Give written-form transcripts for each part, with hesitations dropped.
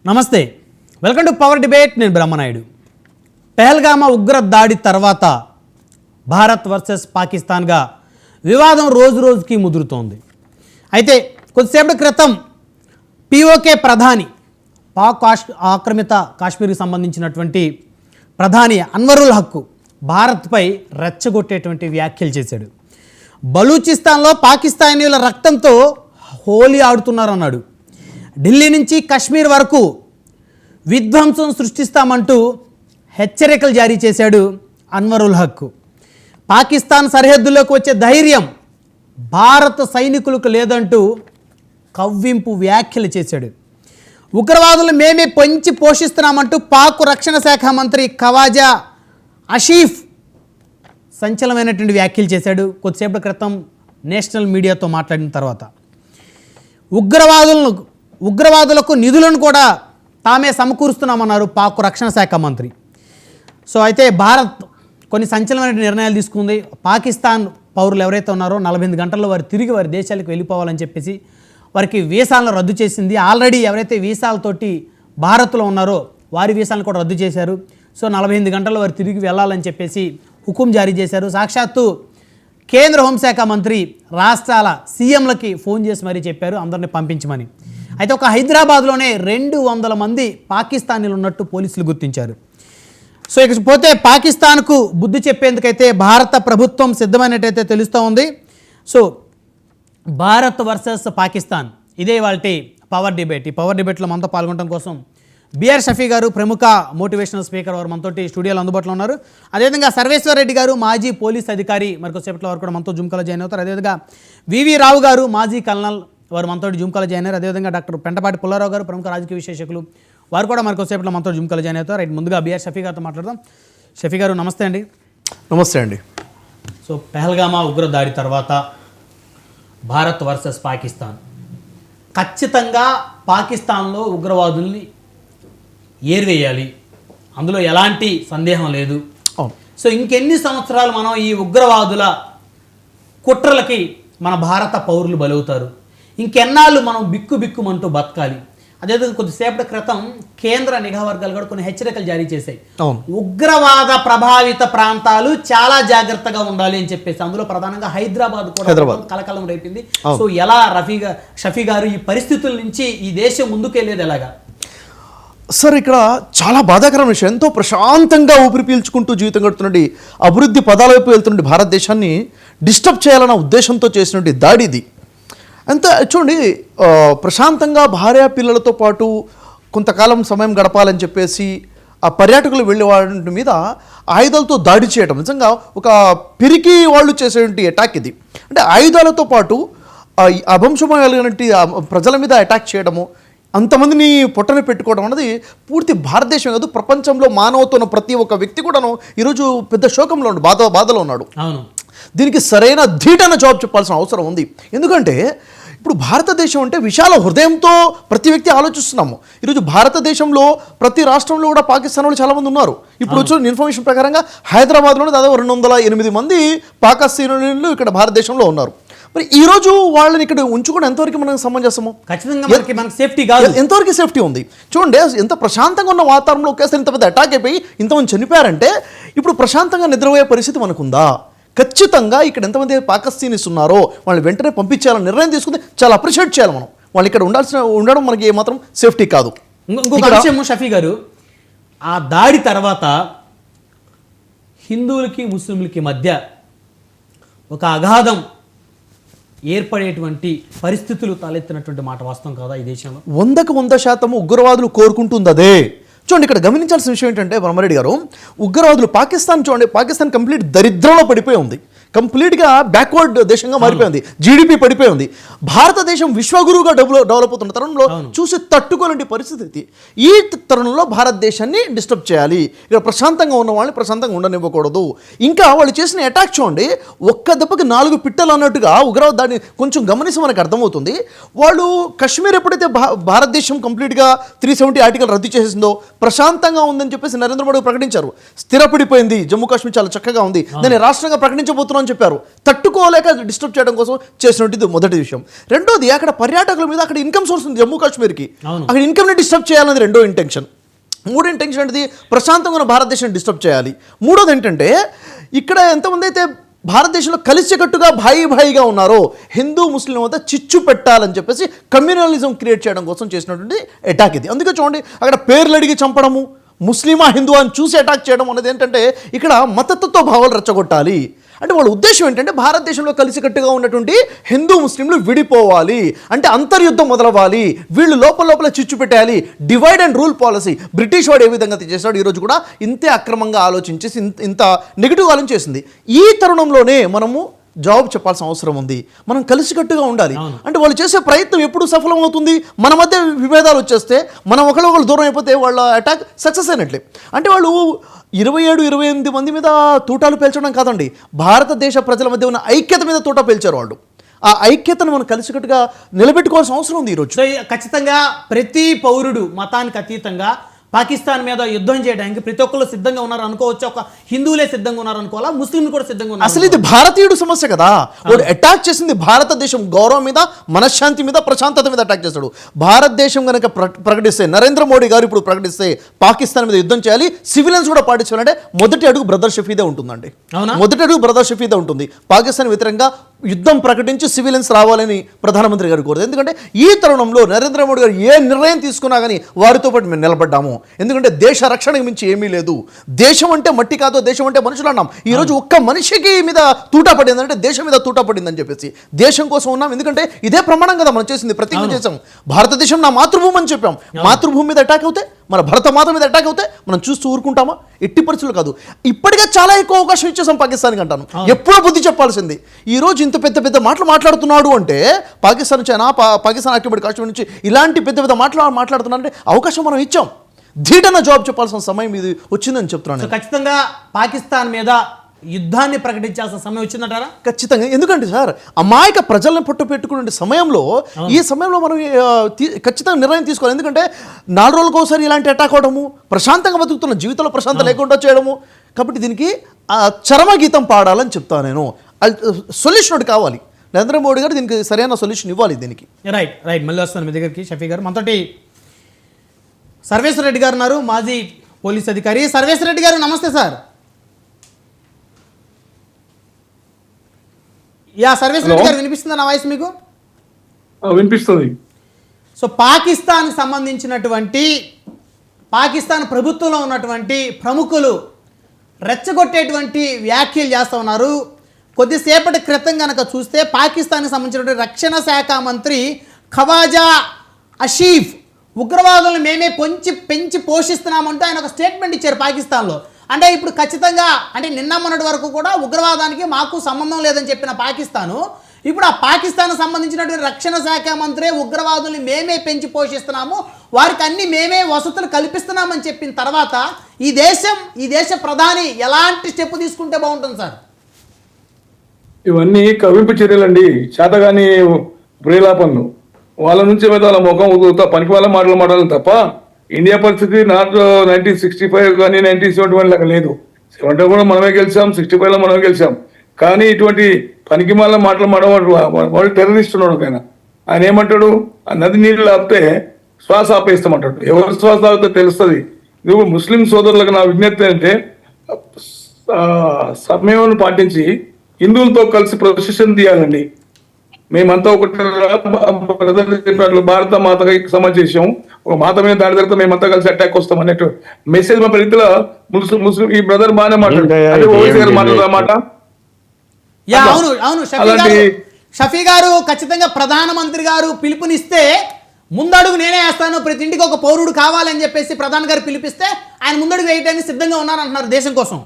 నమస్తే, welcome to power debate. నేను బ్రహ్మనాయుడు. పెహల్గామా ఉగ్ర దాడి తర్వాత భారత్ వర్సెస్ పాకిస్తాన్గా వివాదం రోజు రోజుకి ముదురుతోంది. అయితే కొద్దిసేపటి క్రితం పిఓకే ప్రధాని, పాక్ ఆక్రమిత కాశ్మీర్కి సంబంధించినటువంటి ప్రధాని అన్వరుల్ హక్ భారత్పై రెచ్చగొట్టేటువంటి వ్యాఖ్యలు చేశాడు. బలూచిస్తాన్లో పాకిస్తానీల రక్తంతో హోలీ ఆడుతున్నారన్నాడు. ఢిల్లీ నుంచి కశ్మీర్ వరకు విధ్వంసం సృష్టిస్తామంటూ హెచ్చరికలు జారీ చేశాడు అన్వరుల్ హక్. పాకిస్తాన్ సరిహద్దుల్లోకి వచ్చే ధైర్యం భారత సైనికులకు లేదంటూ కవ్వింపు వ్యాఖ్యలు చేశాడు. ఉగ్రవాదులు మేమే పెంచి పోషిస్తున్నామంటూ పాక్ రక్షణ శాఖ మంత్రి ఖవాజా ఆసిఫ్ సంచలనమైనటువంటి వ్యాఖ్యలు చేశాడు. కొద్దిసేపటి క్రితం నేషనల్ మీడియాతో మాట్లాడిన తర్వాత ఉగ్రవాదులకు నిధులను కూడా తామే సమకూరుస్తున్నామన్నారు పాక్ రక్షణ శాఖ మంత్రి. సో అయితే భారత్ కొన్ని సంచలనమైన నిర్ణయాలు తీసుకుంది. పాకిస్తాన్ పౌరులు ఎవరైతే ఉన్నారో 48 గంటల్లో వారు తిరిగి వారి దేశాలకు వెళ్ళిపోవాలని చెప్పేసి వారికి వీసాలను రద్దు చేసింది. ఆల్రెడీ ఎవరైతే వీసాలతోటి భారత్లో ఉన్నారో వారి వీసాలను కూడా రద్దు చేశారు. సో 48 గంటల్లో వారు తిరిగి వెళ్ళాలని చెప్పేసి హుకుం జారీ చేశారు. సాక్షాత్తు కేంద్ర హోంశాఖ మంత్రి రాష్ట్రాల సీఎంలకి ఫోన్ చేసి మరీ చెప్పారు అందరిని పంపించమని. అయితే ఒక హైదరాబాద్లోనే 200 మంది పాకిస్తానీలు ఉన్నట్టు పోలీసులు గుర్తించారు. సో ఇకపోతే పాకిస్తాన్కు బుద్ధి చెప్పేందుకైతే భారత ప్రభుత్వం సిద్ధమైనట్టయితే తెలుస్తూ ఉంది. సో భారత్ వర్సెస్ పాకిస్తాన్, ఇదే వాళ్ళ పవర్ డిబేట్. ఈ పవర్ డిబేట్లో మనతో పాల్గొనడం కోసం బిఆర్ షఫీ గారు, ప్రముఖ మోటివేషనల్ స్పీకర్, వారు మనతోటి స్టూడియోలో అందుబాటులో ఉన్నారు. అదేవిధంగా సర్వేశ్వర్ రెడ్డి గారు, మాజీ పోలీస్ అధికారి, మరికొద్దిసేపట్లో వారు కూడా మనతో జుమ్కాలో జాయిన్ అవుతారు. అదేవిధంగా వివి రావు గారు, మాజీ కల్నల్, వారు మనతోటి జుమ్కాలో జాయిన్ అయ్యారు. అదేవిధంగా డాక్టర్ పెంటపాటి పుల్లారావు గారు, ప్రముఖ రాజకీయ విశ్లేషకులు, వారు కూడా మరికొద్దిసేపట్లో మనతో జుమ్కాలో జాయిన్ అవుతారు. రైట్, ముందుగా బిఆర్ షఫీ గారితో మాట్లాడదాం. షఫీ గారు నమస్తే అండి. నమస్తే అండి. సో పెహల్గామా ఉగ్ర దాడి తర్వాత భారత్ వర్సెస్ పాకిస్తాన్, ఖచ్చితంగా పాకిస్తాన్లో ఉగ్రవాదుల్ని ఏరివేయాలి, అందులో ఎలాంటి సందేహం లేదు. సో ఇంకెన్ని సంవత్సరాలు మనం ఈ ఉగ్రవాదుల కుట్రలకి మన భారత పౌరులు బలవుతారు, ఇంకెన్నాళ్ళు మనం బిక్కుమంటూ బతకాలి. అదేవిధంగా కొద్దిసేపటి క్రితం కేంద్ర నిఘా వర్గాలు కూడా కొన్ని హెచ్చరికలు జారీ చేశాయి. ఉగ్రవాద ప్రభావిత ప్రాంతాలు చాలా జాగ్రత్తగా ఉండాలి అని చెప్పేసి, అందులో ప్రధానంగా హైదరాబాద్ కూడా కలకలం రేపింది. సో ఎలా షఫీ గారు ఈ పరిస్థితుల నుంచి ఈ దేశం ముందుకెళ్ళేది ఎలాగా? సార్, ఇక్కడ చాలా బాధాకరమైన విషయం. ఎంతో ప్రశాంతంగా ఊపిరి పీల్చుకుంటూ జీవితం గడుపుతున్నటువంటి అభివృద్ధి పదాల వైపు వెళ్తున్న భారతదేశాన్ని డిస్టర్బ్ చేయాలన్న ఉద్దేశంతో చేసినటువంటి దాడి ఇది. అంత చూడండి, ప్రశాంతంగా భార్య పిల్లలతో పాటు కొంతకాలం సమయం గడపాలని చెప్పేసి ఆ పర్యాటకులు వెళ్ళే వాళ్ళ మీద ఆయుధాలతో దాడి చేయడం నిజంగా ఒక పిరికి వాళ్ళు చేసేటువంటి అటాక్ ఇది. అంటే ఆయుధాలతో పాటు అభంశమైనటువంటి ప్రజల మీద అటాక్ చేయడము, అంతమందిని పొట్టని పెట్టుకోవడం అనేది పూర్తి భారతదేశం కాదు, ప్రపంచంలో మానవత్వం ఉన్న ప్రతి ఒక్క వ్యక్తి కూడాను ఈరోజు పెద్ద శోకంలో ఉన్నాడు, బాధలో ఉన్నాడు. దీనికి సరైన ధీటైన జవాబు చెప్పాల్సిన అవసరం ఉంది. ఎందుకంటే ఇప్పుడు భారతదేశం అంటే విశాల హృదయంతో ప్రతి వ్యక్తి ఆలోచిస్తున్నాము. ఈరోజు భారతదేశంలో ప్రతి రాష్ట్రంలో కూడా పాకిస్తాన్ వాళ్ళు చాలామంది ఉన్నారు. ఇప్పుడు వచ్చిన ఇన్ఫర్మేషన్ ప్రకారంగా హైదరాబాద్లోనే దాదాపు 208 మంది పాకిస్తానీలు ఇక్కడ భారతదేశంలో ఉన్నారు. మరి ఈ రోజు వాళ్ళని ఇక్కడ ఉంచుకోవడం ఎంతవరకు మనకు సమంజసము? ఖచ్చితంగా మనకి సేఫ్టీ కాదు. ఎంతవరకు సేఫ్టీ ఉంది? చూడండి, ఎంత ప్రశాంతంగా ఉన్న వాతావరణంలో ఒకేసారి ఇంత పెద్ద అటాక్ అయిపోయి ఇంతమంది చనిపోయారంటే ఇప్పుడు ప్రశాంతంగా నిద్రపోయే పరిస్థితి మనకుందా? ఖచ్చితంగా ఇక్కడ ఎంతమంది పాకిస్తానీస్ ఉన్నారో వాళ్ళని వెంటనే పంపించాలని నిర్ణయం తీసుకుంటే చాలా అప్రిషియేట్ చేయాలి మనం. వాళ్ళు ఇక్కడ ఉండడం మనకి ఏమాత్రం సేఫ్టీ కాదు. ఇంకొక విషయం షఫీ గారు, ఆ దాడి తర్వాత హిందువులకి ముస్లింలకి మధ్య ఒక అగాధం ఏర్పడేటువంటి పరిస్థితులు తలెత్తినటువంటి మాట వాస్తవం కాదా ఈ దేశంలో? 100% ఉగ్రవాదులు కోరుకుంటుంది అదే. చూడండి, ఇక్కడ గమనించాల్సిన విషయం ఏంటంటే బ్రహ్మారెడ్డి గారు, ఉగ్రవాదులు పాకిస్తాన్ కంప్లీట్ దరిద్రంలో పడిపోయి ఉంది, కంప్లీట్గా బ్యాక్వర్డ్ దేశంగా మారిపోయింది, జీడిపి పడిపోయి ఉంది. భారతదేశం విశ్వగురువుగా డెవలప్ అవుతున్న తరుణంలో చూసి తట్టుకోలేని పరిస్థితి. ఈ తరుణంలో భారతదేశాన్ని డిస్టర్బ్ చేయాలి, ఇక్కడ ప్రశాంతంగా ఉన్న వాళ్ళని ప్రశాంతంగా ఉండనివ్వకూడదు. ఇంకా వాళ్ళు చేసిన అటాక్ చూడండి, ఒక్క దెబ్బకి 4 పిట్టలు అన్నట్టుగా ఉగ్రవాద దాడిని కొంచెం గమనించి మనకు అర్థమవుతుంది. వాళ్ళు కశ్మీర్ ఎప్పుడైతే భారతదేశం కంప్లీట్గా 370 ఆర్టికల్ రద్దు చేసిందో ప్రశాంతంగా ఉందని చెప్పేసి నరేంద్ర మోడీ ప్రకటించారు. స్థిరపడిపోయింది, జమ్మూ కాశ్మీర్ చాలా చక్కగా ఉంది, దాన్ని రాష్ట్రంగా ప్రకటించబోతున్నాం అని చెప్పారు. తట్టుకోలేక డిస్టర్బ్ చేయడం కోసం చేసినట్టు మొదటి విషయం. రెండోది, అక్కడ పర్యాటకుల మీద అక్కడ ఇన్కమ్ సోర్స్ ఉంది జమ్మూ కాశ్మీర్కి, అక్కడ ఇన్కమ్ని డిస్టర్బ్ చేయాలన్నది రెండో ఇంటెన్షన్. మూడో ఇంటెన్షన్ ఏంటిది, ప్రశాంతంగా ఉన్న భారతదేశాన్ని డిస్టర్బ్ చేయాలి. మూడోది ఏంటంటే, ఇక్కడ ఎంతమంది అయితే భారతదేశంలో కలిసికట్టుగా భాయిగా ఉన్నారో హిందూ ముస్లిం వద్ద చిచ్చు పెట్టాలని చెప్పేసి కమ్యూనలిజం క్రియేట్ చేయడం కోసం చేసినటువంటి అటాక్ ఇది. అందుకే చూడండి, అక్కడ పేర్లు అడిగి చంపడము, ముస్లిమా హిందూ అని చూసి అటాక్ చేయడం అనేది ఏంటంటే ఇక్కడ మతతత్వ భావాలు రెచ్చగొట్టాలి. అంటే వాళ్ళ ఉద్దేశం ఏంటంటే భారతదేశంలో కలిసికట్టుగా ఉన్నటువంటి హిందూ ముస్లింలు విడిపోవాలి, అంటే అంతర్యుద్ధం మొదలవ్వాలి, వీళ్ళు లోపల చిచ్చు పెట్టాలి, divide and rule policy. British వాడు ఏ విధంగా చేశాడు, ఈరోజు కూడా ఇంతే అక్రమంగా ఆలోచించేసి ఇంత నెగిటివ్ ఆలోచన చేసింది. ఈ తరుణంలోనే మనము జవాబు చెప్పాల్సిన అవసరం ఉంది. మనం కలిసికట్టుగా ఉండాలి. అంటే వాళ్ళు చేసే ప్రయత్నం ఎప్పుడు సఫలం అవుతుంది, మన మధ్య విభేదాలు వచ్చేస్తే, మనం ఒకళ్ళు దూరం అయిపోతే వాళ్ళ అటాక్ సక్సెస్ అయినట్లే. అంటే వాళ్ళు 27-28 మంది మీద తూటాలు పేల్చడం కాదండి, భారతదేశ ప్రజల మధ్య ఉన్న ఐక్యత మీద తూటా పేల్చారు వాళ్ళు. ఆ ఐక్యతను మనం కలిసికట్టుగా నిలబెట్టుకోవాల్సిన అవసరం ఉంది ఈరోజు. సో ఖచ్చితంగా ప్రతి పౌరుడు మతానికి అతీతంగా పాకిస్తాన్ మీద యుద్ధం చేయడానికి ప్రతి ఒక్కరు సిద్ధంగా ఉన్నారు అనుకోవచ్చు. ఒక హిందువులే సిద్ధంగా ఉన్నారు అనుకోవాలా, ముస్లింలు కూడా సిద్ధంగా ఉన్నారు? అసలు ఇది భారతీయుడు సమస్య కదా. వాడు అటాక్ చేసింది భారతదేశం గౌరవం మీద, మనశ్శాంతి మీద, ప్రశాంతత మీద అటాక్ చేస్తాడు. భారతదేశం కనుక ప్రకటిస్తే, నరేంద్ర మోడీ గారు ఇప్పుడు ప్రకటిస్తే పాకిస్తాన్ మీద యుద్ధం చేయాలి, సివిలియన్స్ కూడా పాటించాలంటే మొదటి అడుగు బ్రదర్ షఫీదే ఉంటుందండి. మొదటి అడుగు బ్రదర్ షఫీదే ఉంటుంది. పాకిస్తాన్ వ్యతిరేకంగా యుద్ధం ప్రకటించి సివిలియన్స్ రావాలని ప్రధానమంత్రి గారు కోరారు. ఎందుకంటే ఈ తరుణంలో నరేంద్ర మోడీ గారు ఏ నిర్ణయం తీసుకున్నా కానీ వారితో పాటు మేము నిలబడ్డాము. ఎందుకంటే దేశ రక్షణకు మించి ఏమీ లేదు. దేశం అంటే మట్టి కాదు, దేశం అంటే మనుషులు అన్నాం. ఈరోజు ఒక్క మనిషికి మీద తూటా పడిందంటే దేశం మీద తూటా పడిందని చెప్పేసి దేశం కోసం ఉన్నాం. ఎందుకంటే ఇదే ప్రమాణం కదా మనం చేసింది, ప్రతిజ్ఞ చేసాం. భారతదేశం నా మాతృభూమి అని చెప్పాం. మాతృభూమి మీద అటాక్ అవుతే, మన భరత మాత మీద అటాక్ అవుతే మనం చూస్తూ ఊరుకుంటామా? ఎట్టి పరిస్థితులు కాదు. ఇప్పటికే చాలా ఎక్కువ అవకాశం ఇచ్చేసాం పాకిస్తాన్కి అంటాను. ఎప్పుడో బుద్ధి చెప్పాల్సింది. ఈ రోజు ఇంత పెద్ద మాటలు మాట్లాడుతున్నాడు అంటే పాకిస్తాన్ నుంచి అయినా, పాకిస్తాన్ ఆక్యుపైడ్ కాశ్మీర్ నుంచి ఇలాంటి పెద్ద మాట్లాడుతున్నారంటే అవకాశం మనం ఇచ్చాం. ధీటన జవాబు చెప్పాల్సిన సమయం ఇది వచ్చిందని చెప్తున్నాను. ఖచ్చితంగా పాకిస్తాన్ మీద యుద్ధాన్ని ప్రకటించాల్సిన సమయం వచ్చిందంటారా? ఖచ్చితంగా. ఎందుకంటే సార్, అమాయక ప్రజలను పట్టు పెట్టుకునే సమయంలో, ఈ సమయంలో మనం ఖచ్చితంగా నిర్ణయం తీసుకోవాలి. ఎందుకంటే 4 రోజులకు ఒకసారి ఇలాంటి అటాక్ అవడము, ప్రశాంతంగా బతుకుతున్న జీవితంలో ప్రశాంతం లేకుండా చేయడము. కాబట్టి దీనికి చరమగీతం పాడాలని చెప్తాను నేను. సొల్యూషన్ ఒకటి కావాలి. నరేంద్ర మోడీ గారు దీనికి సరైన సొల్యూషన్ ఇవ్వాలి. దీనికి రైట్ మళ్ళీ వస్తాను మీ దగ్గరికి షఫీ గారు. మనతోటి సర్వేశ్వర రెడ్డి గారు ఉన్నారు, మాజీ పోలీస్ అధికారి. సర్వేశ్వర రెడ్డి గారు నమస్తే సార్. సర్వేశ్వర రెడ్డి గారు వినిపిస్తుందా నా వాయిస్ మీకు? వినిపిస్తుంది. సో పాకిస్తాన్ సంబంధించినటువంటి, పాకిస్తాన్ ప్రభుత్వంలో ఉన్నటువంటి ప్రముఖులు రెచ్చగొట్టేటువంటి వ్యాఖ్యలు చేస్తూ ఉన్నారు. కొద్దిసేపటి క్రితం కనుక చూస్తే పాకిస్తాన్కి సంబంధించినటువంటి రక్షణ శాఖ మంత్రి ఖవాజా ఆసిఫ్ ఉగ్రవాదులను మేమే పెంచి పోషిస్తున్నామంటూ ఆయన ఒక స్టేట్మెంట్ ఇచ్చారు పాకిస్తాన్లో. అంటే ఇప్పుడు ఖచ్చితంగా, అంటే నిన్న మొన్నటి వరకు కూడా ఉగ్రవాదానికి మాకు సంబంధం లేదని చెప్పిన పాకిస్తాను, ఇప్పుడు ఆ పాకిస్తాన్ సంబంధించినటువంటి రక్షణ శాఖ మంత్రి ఉగ్రవాదుల్ని మేమే పెంచి పోషిస్తున్నాము, వారికి అన్ని మేమే వసతులు కల్పిస్తున్నామని చెప్పిన తర్వాత ఈ దేశ ప్రధాని ఎలాంటి స్టెప్ తీసుకుంటే బాగుంటుంది సార్? ఇవన్నీ కవింపు చర్యలండి, చేతగాని ప్రేలాపనలు. వాళ్ళ నుంచి వాళ్ళ ముఖం పనికి వాళ్ళ మాటలు మాట్లాడాలి తప్ప ఇండియా పరిస్థితి 1965 కానీ 1971 లాగా లేదు. 70 కూడా మనమే గెలిచాం, 65లో మనమే గెలిచాం. కానీ ఇటువంటి పనికి మాల మాటలు వాళ్ళు టెర్రరిస్ట్ ఉన్నాడు. ఆయన ఏమంటాడు, ఆ నది నీళ్ళు ఆపితే శ్వాస ఆపేస్తామంటాడు. ఎవరు శ్వాస ఆపితే తెలుస్తుంది. ఇది ముస్లిం సోదరులకు నా విజ్ఞప్తి అంటే సమయం పాటించి హిందువులతో కలిసి ప్రొసెషన్ తీయాలండి. మేమంతా ఒకటి చెప్పినట్లు భారత మాతకి సమాజం, ఒక మాత మీద దాడి జరిగితే మేమంతా కలిసి అటాక్ వస్తాం అన్నట్టు మెసేజ్ మా రీతిలో ముస్లిం ఈ బ్రదర్ బాగానే మాట్లాడమాట. అవును షఫీ గారు, ఖచ్చితంగా ప్రధానమంత్రి గారు పిలుపునిస్తే ముందడుగు నేనే వేస్తాను, ప్రతి ఇంటికి ఒక పౌరుడు కావాలని చెప్పేసి ప్రధాని గారు పిలిపిస్తే ఆయన ముందడుగు వేయడానికి సిద్ధంగా ఉన్నారంటున్నారు దేశం కోసం.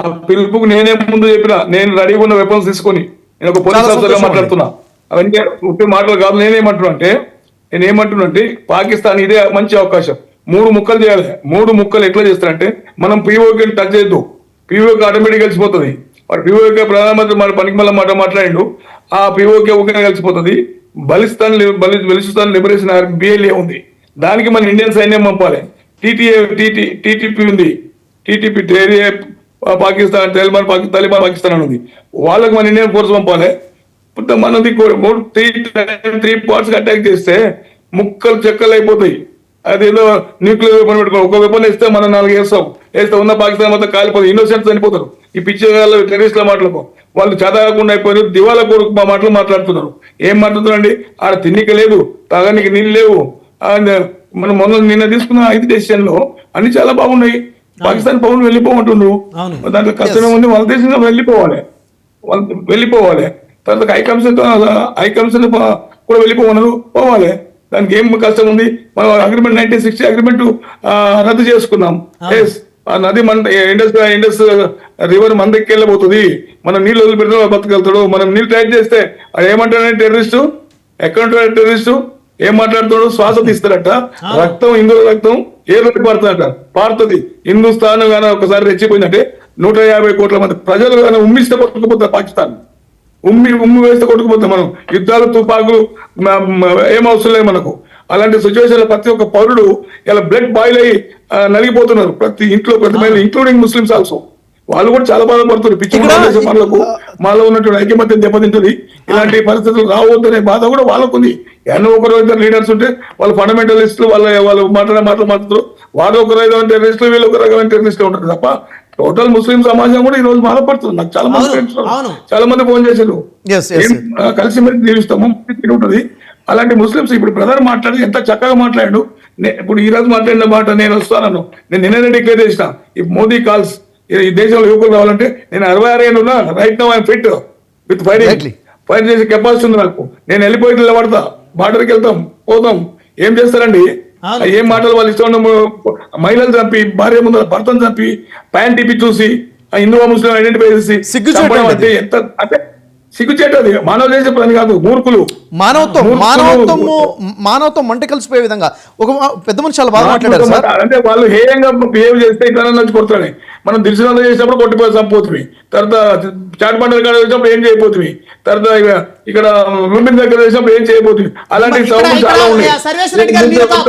ఆ పిలుపుకు నేనే ముందు చెప్పిన, నేను రెడీగా ఉన్న వెపన్స్ తీసుకొని నేను ఒక పోలీస్ ఆఫీసర్గా మాట్లాడుతున్నా. అవన్నీ ముఖ్య మాటలు కాదు. నేనేమంటున్నా అంటే పాకిస్తాన్ ఇదే మంచి అవకాశం. 3 ముక్కలు చేయాలి. 3 ముక్కలు ఎట్లా చేస్తారంటే, మనం పీఓకి టచ్ చేయొద్దు, పీఓకి ఆటోమేటిక్ కలిసిపోతుంది. వాడు పీఓకే ప్రధానమంత్రి మన పనికి మళ్ళీ మాట్లాడిండు, ఆ పీఓకే ఓకే కలిసిపోతుంది. బలిస్తాన్ లిబరేషన్ బిఎల్ఏ ఉంది, దానికి మన ఇండియన్ సైన్యం పంపాలి. టీటీపీ ఉంది, టీటీపీ పాకిస్తాన్ తలిబాన్ పాకిస్తాన్ అని ఉంది. వాళ్ళకి మన ఇండియన్ ఫోర్స్ పంపాలి. మనది 3 పార్ట్స్ అటాక్ చేస్తే ముక్కలు చెక్కలు అయిపోతాయి. అదేదో న్యూక్లియర్ వెపన్ పెట్టుకోవాలి. ఒక వెపన్ వేస్తే మనం 4 వేస్తే ఉన్న పాకిస్తాన్ మొత్తం కాలిపోతుంది. ఇన్నోసెంట్స్ చనిపోతారు. ఈ పిచ్చి టెర్రరిస్టుల మాటలకు వాళ్ళు చదవకుండా అయిపోయారు. దివాలా కొడుకు మా మాటలు మాట్లాడుతున్నారు. ఏం మాట్లాడుతున్నారండి? ఆడ తిన్నిక లేదు, తాగనికి నీళ్ళు లేవు. మనం నిన్న తీసుకున్న 5 డెసిషన్లో అన్ని చాలా బాగున్నాయి. పాకిస్తాన్ పౌరులు వెళ్ళిపోమంటున్నారు. దాంట్లో కష్టమే ఉంది. వాళ్ళ దేశంలో వెళ్ళిపోవాలి. తర్వాత హైకమిషన్ కూడా పోవాలి. దానికి ఏం కష్టం ఉంది? మనం అగ్రిమెంట్ 1960 అగ్రిమెంట్ రద్దు చేసుకున్నాం. ఆ నది ఇండస్ రివర్ మన దగ్గరికి వెళ్ళబోతుంది. మనం నీళ్ళు వదిలిపెడితే బతకగలుగుతాడు. మనం నీళ్ళు టైట్ చేస్తే అది ఏమంటాడు? టెర్రరిస్టు. ఎక్కడ ఉంటాడు టెర్రరిస్టు? ఏం మాట్లాడుతాడు? శ్వాస తీస్తాడట. రక్తం, హిందువుల రక్తం ఏ రోజు పడుతుందట? పారుతుంది. హిందుస్థాన్ గానీ ఒకసారి రెచ్చిపోయిందంటే 150 కోట్ల మంది ప్రజలు కానీ ఉమ్మిస్తే కొట్టుకుపోతారు. పాకిస్తాన్ ఉమ్మి వేస్తే కొట్టుకుపోతాం. మనం యుద్ధాలు, తుపాకులు ఏం అవసరం లేదు మనకు. అలాంటి సిచ్యువేషన్ ప్రతి ఒక్క పౌరుడు ఇలా బ్లడ్ బాయిల్ అయ్యి నలిగిపోతున్నారు. ప్రతి ఇంట్లో, ప్రతి మహిళ, ఇంక్లూడింగ్ ముస్లిమ్స్ ఆల్సో. వాళ్ళు కూడా చాలా బాధపడుతున్నారు. పిచ్చి పనులకు మాలో ఉన్నటువంటి ఐక్యమత్యం దెబ్బతింటుంది. ఇలాంటి పరిస్థితులు రావద్దనే బాధ కూడా వాళ్ళకు ఉంది. ఎన్నో ఒకరు ఇద్దరు లీడర్స్ ఉంటే వాళ్ళు ఫండమెంటలిస్టులు, వాళ్ళు మాట్లాడుతారు. వాళ్ళు ఒక రకమైన టెర్రరిస్టులు, వీళ్ళు ఒక రకమైన టెర్రరిస్టులు ఉంటారు తప్ప టోటల్ ముస్లిం సమాజం కూడా ఈ రోజు బాధపడుతుంది. నాకు చాలా మంది ఫ్రెండ్స్, చాలా మంది ఫోన్ చేశారు. కలిసి మరి జీవిస్తాము ఉంటుంది. అలాంటి ముస్లింస్ ఇప్పుడు బ్రదర్ మాట్లాడి ఎంత చక్కగా మాట్లాడాడు. ఇప్పుడు ఈ రోజు మాట్లాడిన మాట నేను వస్తాను. నేను నిన్ననే డిక్లేర్ చేసిన, ఈ మోదీ కాల్స్ ఈ దేశంలో యువకులు రావాలంటే నేను 66 ఏళ్ళు ఉన్నా. Right now I'm fit with fight చేసే కెపాసిటీ ఉంది నాకు. నేను వెళ్ళిపోయి నిలబడతా. బార్డర్కి వెళ్తాం, పోతాం. ఏం చేస్తారండి? ఏం మాటలు వాళ్ళు ఇష్టం. మహిళలు చంపి, భార్య ముందు భర్తను చంపి, ప్యాంట్ ఇప్పి చూసి హిందూ ముస్లిం ఐడెంటిఫై చేసి ఎంత అంటే సిగ్గుచేట. అది మానవ చేసే పని కాదు. మూర్ఖులు. మానవత్వం మంట కలిసిపోయే విధంగా ఒక పెద్ద మనిషి చాలా బాగా మాట్లాడారు సార్. అంటే వాళ్ళు హేయంగా బిహేవ్ చేస్తే ఇట్లా నుంచి కొడతానే. మనం దిల్సునంద చేసినప్పుడు కొట్టిపోయి చంపుతుంది. తర్వాత చాట్ బండల కాడ చేసినప్పుడు ఏం చేయబోతుంది. తర్వాత ఇక్కడ విమెన్ దగ్గర చేసినప్పుడు ఏం చేయబోతుంది. అలాంటి చాలా ఉన్నాయి.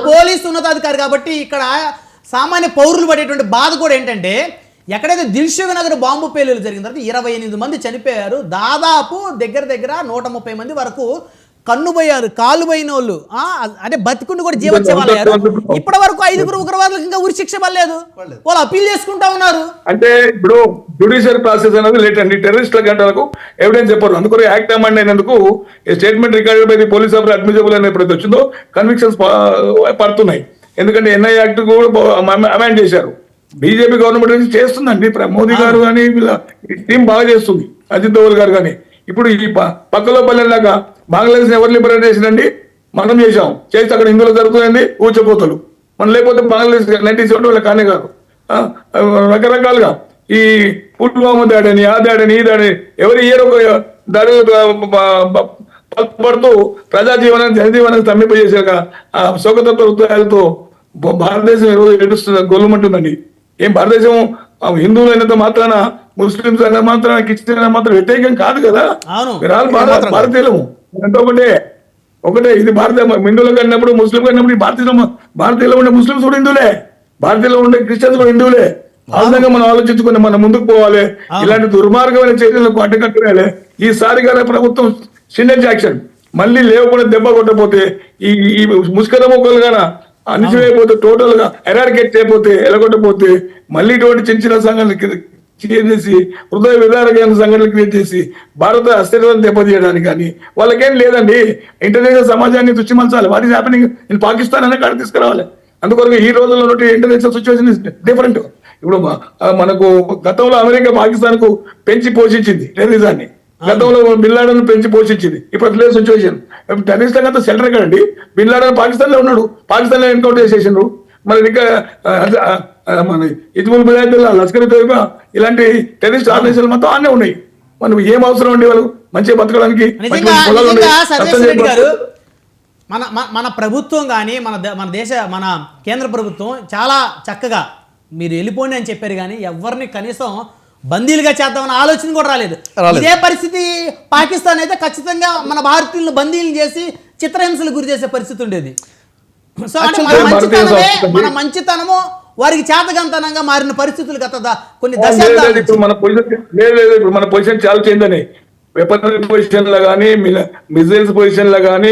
పోలీసు ఉన్నతాధికారి కాబట్టి ఇక్కడ సామాన్య పౌరులు పడేటువంటి బాధ కూడా ఏంటంటే, ఎక్కడైతే దిల్సుఖ్ నగర్ బాంబు పేలులు జరిగిన తర్వాత 28 మంది చనిపోయారు. దాదాపు దగ్గర 130 మంది వరకు కన్నుపోయారు. కాలు పోయిన వాళ్ళు అంటే బతికుండి కూడా జీవోత్సవాలు వాళ్ళయ్యారు. ఇప్పటి వరకు 5 ఉగ్రవాదులకు ఇంకా ఉరి శిక్ష పడలేదు. వాళ్ళు అప్పీల్ చేసుకుంటా ఉన్నారు. అంటే ఇప్పుడు జ్యుడిషియల్ ప్రాసెస్ అనేది లేట్ అండి. టెర్రరిస్టుల గంటలకు ఎవిడెన్స్ చెప్పారు. అందుకు యాక్ట్ అమెండ్ అయినందుకు statement recorded by the police officer admissible అనే ఎప్పుడైతే వచ్చిందో కన్విక్షన్స్ పడుతున్నాయి. ఎందుకంటే ఎన్ఐ యాక్ట్ కూడా అమెండ్ చేశారు. బీజేపీ గవర్నమెంట్ చేస్తుందండి. మోదీ గారు కానీ వీళ్ళ టీం బాగా చేస్తుంది. అజిత్ దోవల్ గారు కానీ. ఇప్పుడు ఈ పక్కలో పల్లెలాగా బంగ్లాదేశ్ ఎవరు లిబరేట్ చేసిందండి? మనం చేసాం. చేస్తే అక్కడ హిందువులు జరుగుతుంది ఊచకోతలు. మనం లేకపోతే బంగ్లాదేశ్ 1970 వాళ్ళ కానీ కాదు. రకరకాలుగా ఈ పుల్వామా దాడని, ఆ దాడని, ఈ దాడని ఎవరి ఇయర్ ఒక దాడి పడుతూ ప్రజా జీవనాన్ని, జనజీవనాన్ని స్తంభింపజేసాక ఆ శోకతత్వ హృదయాలతో భారతదేశం ఈరోజు ఏడుస్తుంది, గొల్లమంటుందండి. ఏం భారతదేశం హిందువులు అయినంత మాత్రాన, ముస్లింస్ అయిన మాత్రాన, క్రిస్టియన్ అయిన మాత్రం వ్యతిరేకం కాదు కదా. భారతీయులము అంటే ఒకటే. ఇది హిందువులు కన్నప్పుడు, ముస్లిం కన్నప్పుడు భారతీయులు ఉండే ముస్లింస్ కూడా హిందువులే, భారతీయులు ఉండే క్రిస్టియన్స్ కూడా హిందువులే. ఆ విధంగా మనం ఆలోచించుకుని మనం ముందుకు పోవాలి. ఇలాంటి దుర్మార్గమైన చర్యలకు అడ్డుకట్టాలి. ఈసారి గానే ప్రభుత్వం సినర్జీ యాక్షన్ మళ్ళీ లేవకుండా దెబ్బ కొట్టకపోతే, ఈ ముష్కర మొక్కలు గాన అణిచివేయకపోతే, టోటల్ గా ఎరాడికేట్ చేయకపోతే, ఎలగొట్టకపోతే మళ్ళీ ఇటువంటి చిన్న సంఘటనలు క్రియేట్ చేసి, హృదయ విదారకమైన సంఘటనలు క్రియేట్ చేసి భారత అస్థిరతను దెబ్బతీయడానికి కానీ వాళ్ళకేం లేదండి. ఇంటర్నేషనల్ సమాజాన్ని తుచ్చిమల్చాలి. What is happening in Pakistan అనే కాడ తీసుకురావాలి. అందుకొరకు ఈ రోజుల్లో ఇంటర్నేషనల్ సిచ్యువేషన్ ఇస్ డిఫరెంట్. ఇప్పుడు మనకు గతంలో అమెరికా పాకిస్తాన్ కు పెంచి పోషించింది టెర్రరిజాన్ని. గతంలో బిన్ లాడెన్ పెంచి పోషించింది. ఇప్పుడు లేదు సిచ్యువేషన్. టెర్రరిస్ట్ అంతా సెంటర్ ఎక్కడండి? బిన్ లాడెన్ పాకిస్తాన్ లో ఉన్నాడు. పాకిస్తాన్ లో ఎన్కౌంటర్ చేసేసిండ్రు. మరి ఇంకా మన హిజ్బుల్ ముజాహిద్దీన్, లష్కర్ తోయిబా ఇలాంటి టెర్రరిస్ట్ ఆర్గనైజేషన్ మొత్తం అన్నీ ఉన్నాయి. మనం ఏం అవసరం అండి వాళ్ళు మంచిగా బతకడానికి? మన ప్రభుత్వం కానీ మన కేంద్ర ప్రభుత్వం చాలా చక్కగా మీరు వెళ్ళిపోండి అని చెప్పారు, కానీ ఎవరిని కనీసం బందీలుగా చేద్దామన్న ఆలోచన కూడా రాలేదు. ఇదే పరిస్థితి పాకిస్తాన్ అయితే ఖచ్చితంగా మన భారతీయులను బందీలను చేసి చిత్రహింసలు గురి చేసే పరిస్థితి ఉండేది. సో అంటే మన మంచితనము వారికి చేతగంతనంగా మారిన పరిస్థితులు గత కొన్ని లేదు, దశాబ్దాల లేదు, ఇప్పుడు నుంచి. మన పొజిషన్ లేదు, ఇప్పుడు మన పొజిషన్ చాలా చేంజ్ అని వెపనరీ పొజిషన్ లో కానీ మిజైల్స్ పొజిషన్ లో కానీ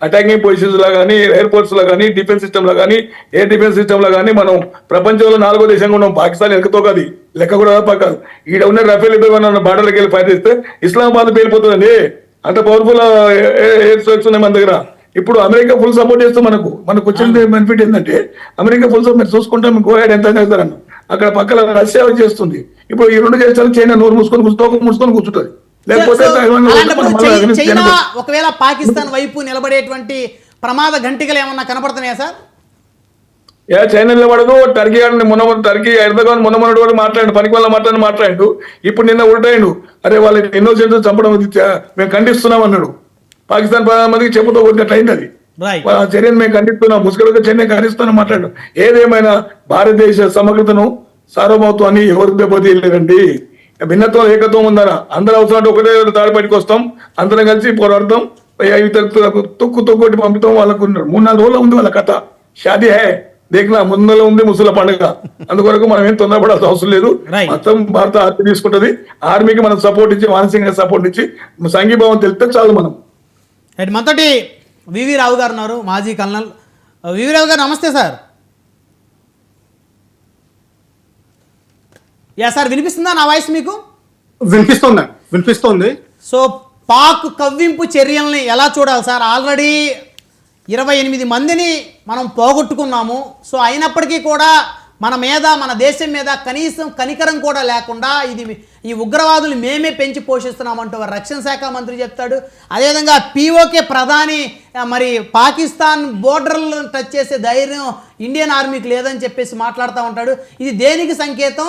అటాకింగ్ పొజిషన్స్ లో కానీ ఎయిర్ ఫోర్స్ లో కానీ డిఫెన్స్ సిస్టమ్ లో కానీ ఎయిర్ డిఫెన్స్ సిస్టమ్ లో కానీ మనం ప్రపంచంలో 4వ దేశంగా ఉన్నాం. పాకిస్తాన్ లెక్కతో కాదు, లెక్క కూడా పక్కదు. ఈడ ఉన్న రఫేల్ యుద్ధం బార్డర్కి వెళ్ళి ఫైట్ చేస్తే ఇస్లామాబాద్ పేలిపోతుందండి. అంత పవర్ఫుల్ ఎయిర్ స్ట్రైక్స్ ఉన్నాయి మన దగ్గర. ఇప్పుడు అమెరికా ఫుల్ సపోర్ట్ చేస్తూ మనకు వచ్చిన బెనిఫిట్ ఏంటంటే అమెరికా ఫుల్ సపోర్ట్ చూసుకుంటాం, గోయాడ్ ఎంత చేస్తారన్న అక్కడ పక్కన రష్యా చేస్తుంది. ఇప్పుడు ఈ 2 దేశాలు చైనా నోరు మూసుకొని కూర్చుంటుంది. లేకపోతే అలాంటప్పుడు చైనా ఒకవేళ పాకిస్తాన్ వైపు నిలబడేటువంటి ప్రమాద గంటికలు ఏమన్నా కనపడుతున్నాయా సార్? చైనా నిలబడదు. టర్కీ టర్కీ ఎర్దగాన్ మొన్నటి కూడా పనికి వల్ల మాట్లాడు. ఇప్పుడు నిన్న ఉల్టాయిండు, అరే వాళ్ళ ఇన్నోసెంట్ చంపడం మేము ఖండిస్తున్నాం అన్నాడు. పాకిస్తాన్ ప్రధానమంత్రికి చెప్పుతో కొట్టినట్లు అయింది. అది చర్యను మేము ఖండిస్తున్నాం, ముసుగులుగా చర్యను ఖండిస్తున్నాం మాట్లాడు. ఏదేమైనా భారతదేశ సమగ్రతను సార్వభౌత్వాన్ని ఎవరు దెబ్బతీయలేదండి. భిన్నత్వం ఏకత్వం ఉందన్న అందరూ అవసరం ఒకటే తాడిపడికి వస్తాం, అందరం కలిసి పోరాడతాం. తొక్కుటి పంపుతాం. వాళ్ళకు 3-4 రోజులు ఉంది వాళ్ళ కథ. షాదీ హే దేఖలా ముందులో ఉంది ముసల పండుగ. అందువరకు మనం ఏం తొందరపడాల్సిన అవసరం లేదు. మొత్తం భారత ఆర్మీ తీసుకుంటది. ఆర్మీకి మనం సపోర్ట్ ఇచ్చి మానసికంగా సపోర్ట్ ఇచ్చి సంఘీభావం తెలిపితే చాలు. మనం మనతోటి వివి రావు గారు ఉన్నారు, మాజీ కల్నల్. వివి రావు గారు నమస్తే సార్. సార్ వినిపిస్తుందా నా వాయిస్ మీకు? వినిపిస్తోంది. సో పాక్ కవ్వింపు చర్యల్ని ఎలా చూడాలి సార్? ఆల్రెడీ 28 మందిని మనం పోగొట్టుకున్నాము. సో అయినప్పటికీ కూడా మన దేశం మీద కనీసం కనికరం కూడా లేకుండా ఈ ఉగ్రవాదులు మేమే పెంచి పోషిస్తున్నామంటూ రక్షణ శాఖ మంత్రి చెప్తాడు. అదేవిధంగా పీఓకే ప్రధాని మరి పాకిస్తాన్ బోర్డర్లను టచ్ చేసే ధైర్యం ఇండియన్ ఆర్మీకి లేదని చెప్పేసి మాట్లాడుతూ ఉంటాడు. ఇది దేనికి సంకేతం?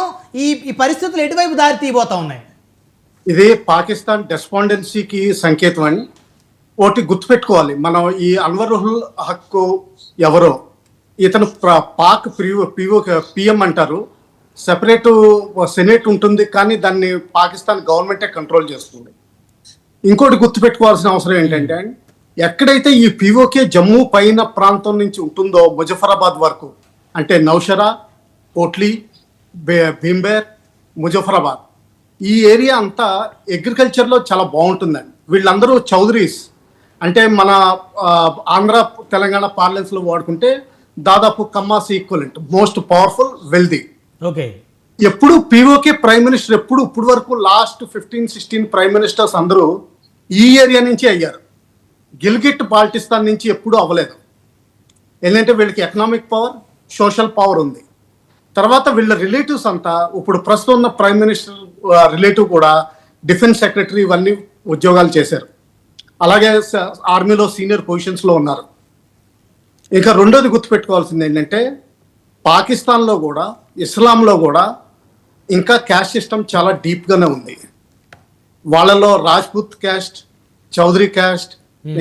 ఈ పరిస్థితులు ఎటువైపు దారి తీయబోతా ఉన్నాయి? ఇది పాకిస్తాన్ డెస్పాండెన్సీకి సంకేతం అని ఒకటి గుర్తుపెట్టుకోవాలి. మనం ఈ అన్వరుల్ హక్ ఎవరో, ఇతను పాక్ పిఎం అంటారు. సెపరేట్ సెనేట్ ఉంటుంది, కానీ దాన్ని పాకిస్తాన్ గవర్నమెంటే కంట్రోల్ చేస్తుంది. ఇంకోటి గుర్తుపెట్టుకోవాల్సిన అవసరం ఏంటంటే, ఎక్కడైతే ఈ పిఓకే జమ్మూ పైన ప్రాంతం నుంచి ఉంటుందో ముజఫరాబాద్ వరకు, అంటే నౌషరా, కోట్లీ, భీంబేర్, ముజఫరాబాద్, ఈ ఏరియా అంతా అగ్రికల్చర్లో చాలా బాగుంటుందండి. వీళ్ళందరూ చౌదరీస్, అంటే మన ఆంధ్ర తెలంగాణ పార్లెన్స్లో వాడుకుంటే దాదాపు Kammas equivalent, most powerful, wealthy. Okay. ఎప్పుడు పీఓకే ప్రైమ్ మినిస్టర్ ఇప్పుడు వరకు లాస్ట్ 15-16 ప్రైమ్ మినిస్టర్స్ అందరూ ఈ ఏరియా నుంచి అయ్యారు. గిల్గిట్ బాల్టిస్తాన్ నుంచి ఎప్పుడూ అవ్వలేదు. ఏంటంటే వీళ్ళకి ఎకనామిక్ పవర్, సోషల్ పవర్ ఉంది. తర్వాత వీళ్ళ రిలేటివ్స్ అంతా ఇప్పుడు ప్రస్తుతం ఉన్న ప్రైమ్ మినిస్టర్ రిలేటివ్ కూడా డిఫెన్స్ సెక్రటరీ ఇవన్నీ ఉద్యోగాలు చేశారు. అలాగే ఆర్మీలో సీనియర్ పొజిషన్స్లో ఉన్నారు. ఇంకా రెండోది గుర్తుపెట్టుకోవాల్సింది ఏంటంటే, పాకిస్తాన్లో కూడా ఇస్లాంలో కూడా ఇంకా క్యాస్ట్ సిస్టమ్ చాలా డీప్గానే ఉంది. వాళ్ళలో రాజ్పుత్ క్యాస్ట్, చౌదరి క్యాస్ట్,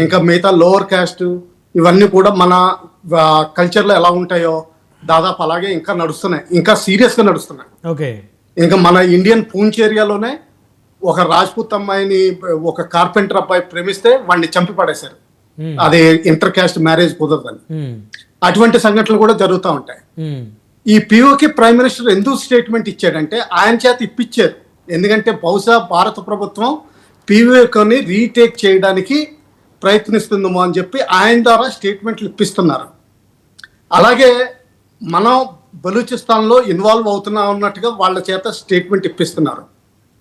ఇంకా మిగతా లోవర్ క్యాస్ట్, ఇవన్నీ కూడా మన కల్చర్లో ఎలా ఉంటాయో దాదాపు అలాగే ఇంకా నడుస్తున్నాయి, ఇంకా సీరియస్గా నడుస్తున్నాయి. ఓకే. ఇంకా మన ఇండియన్ పూంచ్ ఏరియాలోనే ఒక రాజ్పుత్ అమ్మాయిని ఒక కార్పెంటర్ అబ్బాయి ప్రేమిస్తే వాడిని చంపి పడేశారు. అది ఇంటర్ క్యాస్ట్ మ్యారేజ్ కుదరదని. అటువంటి సంఘటనలు కూడా జరుగుతూ ఉంటాయి. ఈ పిఓకే ప్రైమ్ మినిస్టర్ ఎందుకు స్టేట్మెంట్ ఇచ్చాడంటే, ఆయన చేత ఇప్పించారు. ఎందుకంటే బహుశా భారత ప్రభుత్వం పిఓకేని రీటేక్ చేయడానికి ప్రయత్నిస్తుందేమో అని చెప్పి ఆయన ద్వారా స్టేట్మెంట్లు ఇప్పిస్తున్నారు. అలాగే మనం బలూచిస్తాన్లో ఇన్వాల్వ్ అవుతున్నా ఉన్నట్టుగా వాళ్ళ చేత స్టేట్మెంట్ ఇప్పిస్తున్నారు.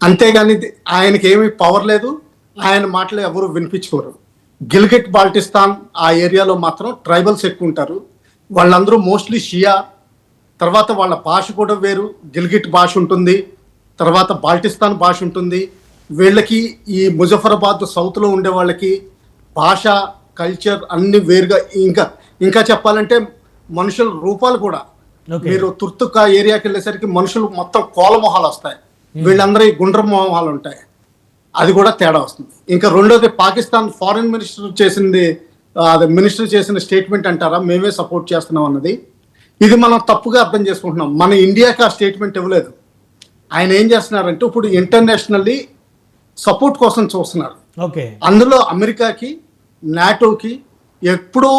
అంతేగాని ఆయనకి ఏమీ పవర్ లేదు, ఆయన మాటలు ఎవరు వినిపించుకోరు. గిల్గిట్ బాల్టిస్తాన్ ఆ ఏరియాలో మాత్రం ట్రైబల్స్ ఎక్కువ ఉంటారు. వాళ్ళందరూ మోస్ట్లీ షియా. తర్వాత వాళ్ళ భాష కూడా వేరు, గిల్గిట్ భాష ఉంటుంది, తర్వాత బాల్టిస్తాన్ భాష ఉంటుంది. వీళ్ళకి ఈ ముజఫరాబాద్ సౌత్లో ఉండే వాళ్ళకి భాష, కల్చర్ అన్ని వేరుగా. ఇంకా చెప్పాలంటే మనుషుల రూపాలు కూడా, మీరు తుర్తుక్ ఆ ఏరియాకి వెళ్ళేసరికి మనుషులు మొత్తం కోలమొహాలు వస్తాయి, వీళ్ళందరూ గుండ్ర మొహాలు ఉంటాయి. అది కూడా తేడా వస్తుంది. ఇంకా రెండోది, పాకిస్తాన్ ఫారిన్ మినిస్టర్ చేసిన స్టేట్మెంట్ అంటారా, మేమే సపోర్ట్ చేస్తున్నాం అన్నది. ఇది మనం తప్పుగా అర్థం చేసుకుంటున్నాం. మన ఇండియాకి ఆ స్టేట్మెంట్ ఇవ్వలేదు. ఆయన ఏం చేస్తున్నారంటే ఇప్పుడు ఇంటర్నేషనల్లీ సపోర్ట్ కోసం చూస్తున్నారు. అందులో అమెరికాకి, నాటోకి, ఎప్పుడూ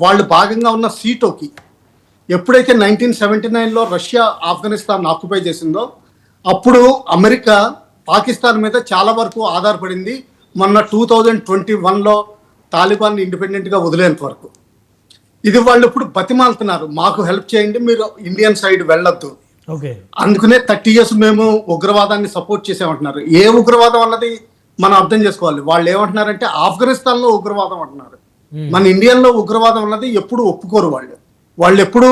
వాళ్ళు భాగంగా ఉన్న సీటోకి ఎప్పుడైతే 1979లో రష్యా ఆఫ్ఘనిస్తాన్ ఆక్యుపై చేసిందో అప్పుడు అమెరికా పాకిస్తాన్ మీద చాలా వరకు ఆధారపడింది. మొన్న 2021లో తాలిబాన్ ఇండిపెండెంట్గా వదిలేంత వరకు. ఇది వాళ్ళు ఇప్పుడు బతిమాలుతున్నారు, మాకు హెల్ప్ చేయండి, మీరు ఇండియన్ సైడ్ వెళ్ళొద్దు. ఓకే, అందుకనే 30 years మేము ఉగ్రవాదాన్ని సపోర్ట్ చేసామంటున్నారు. ఏ ఉగ్రవాదం అన్నది మనం అర్థం చేసుకోవాలి. వాళ్ళు ఏమంటున్నారంటే ఆఫ్ఘనిస్తాన్లో ఉగ్రవాదం అంటున్నారు. మన ఇండియన్లో ఉగ్రవాదం అన్నది ఎప్పుడు ఒప్పుకోరు వాళ్ళు ఎప్పుడు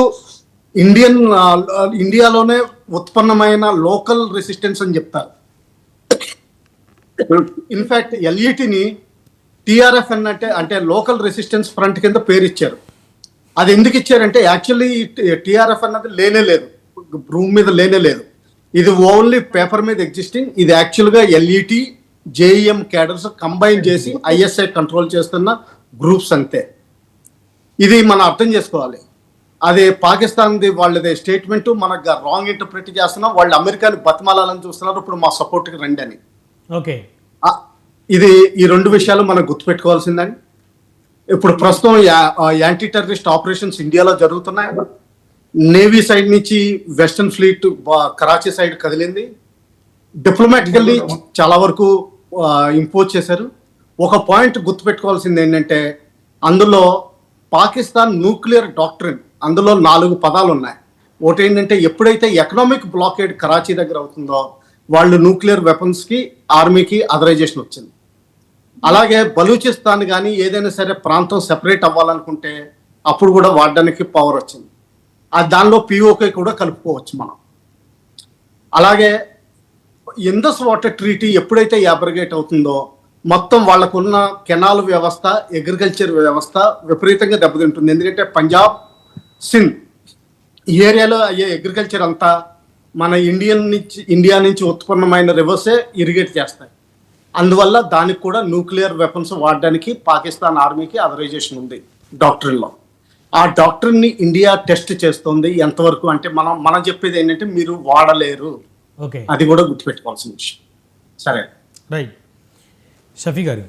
ఇండియాలోనే ఉత్పన్నమైన లోకల్ రెసిస్టెన్స్ అని చెప్తారు. ఇన్ఫాక్ట్ ఎల్ఈటిని టిఆర్ఎఫ్ అంటే లోకల్ రెసిస్టెన్స్ ఫ్రంట్ కింద పేరు ఇచ్చారు. అది ఎందుకు ఇచ్చారంటే యాక్చువల్లీ టిఆర్ఎఫ్ అన్నది లేనే లేదు, భూమి మీద లేనే లేదు. ఇది ఓన్లీ పేపర్ మీద ఎగ్జిస్టింగ్. ఇది యాక్చువల్గా ఎల్ఈటి జేఈఎం క్యాడర్స్ కంబైన్ చేసి ఐఎస్ఐ కంట్రోల్ చేస్తున్న గ్రూప్స్ అంతే. ఇది మనం అర్థం చేసుకోవాలి. అదే పాకిస్తాన్ది వాళ్ళది స్టేట్మెంట్ మనకు రాంగ్ ఇంటర్ప్రిట్ చేస్తున్నాం, వాళ్ళు అమెరికాని బతిమాలాలని చూస్తున్నారు, ఇప్పుడు మా సపోర్ట్కి రండి అని. ఓకే, ఇది ఈ రెండు విషయాలు మనం గుర్తుపెట్టుకోవాల్సిందండి. ఇప్పుడు ప్రస్తుతం యాంటీ టెర్రరిస్ట్ ఆపరేషన్స్ ఇండియాలో జరుగుతున్నాయి. నేవీ సైడ్ నుంచి వెస్టర్న్ ఫ్లీట్ కరాచీ సైడ్ కదిలింది. డిప్లొమాటికల్లీ చాలా వరకు ఇంపోజ్ చేశారు. ఒక పాయింట్ గుర్తుపెట్టుకోవాల్సింది ఏంటంటే అందులో పాకిస్తాన్ న్యూక్లియర్ డాక్ట్రిన్, అందులో 4 పదాలు ఉన్నాయి. ఒకటి ఏంటంటే ఎప్పుడైతే ఎకనామిక్ బ్లాకేడ్ కరాచీ దగ్గర అవుతుందో వాళ్ళు న్యూక్లియర్ వెపన్స్కి ఆర్మీకి అథరైజేషన్ వచ్చింది. అలాగే బలూచిస్తాన్ కానీ ఏదైనా సరే ప్రాంతం సెపరేట్ అవ్వాలనుకుంటే అప్పుడు కూడా వాడడానికి పవర్ వచ్చింది. దానిలో పిఓకే కూడా కలుపుకోవచ్చు మనం. అలాగే ఇండస్ వాటర్ ట్రీటీ ఎప్పుడైతే యాబ్రగేట్ అవుతుందో మొత్తం వాళ్ళకున్న కెనాల్ వ్యవస్థ, అగ్రికల్చర్ వ్యవస్థ విపరీతంగా దెబ్బతింటుంది. ఎందుకంటే పంజాబ్, సింధ్ ఈ ఏరియాలో అయ్యే అగ్రికల్చర్ అంతా మన ఇండియా నుంచి ఉత్పన్నమైన రివర్సే ఇరిగేట్ చేస్తాయి. అందువల్ల దానికి కూడా న్యూక్లియర్ వెపన్స్ వాడడానికి పాకిస్తాన్ ఆర్మీకి అథరైజేషన్ ఉంది డాక్టరీన్లో. ఆ డాక్టరీన్ని ఇండియా టెస్ట్ చేస్తుంది. ఎంతవరకు అంటే మనం చెప్పేది ఏంటంటే మీరు వాడలేరు. ఓకే, అది కూడా గుర్తుపెట్టుకోవాల్సిన విషయం. సరే, రైట్. షఫీ గారు,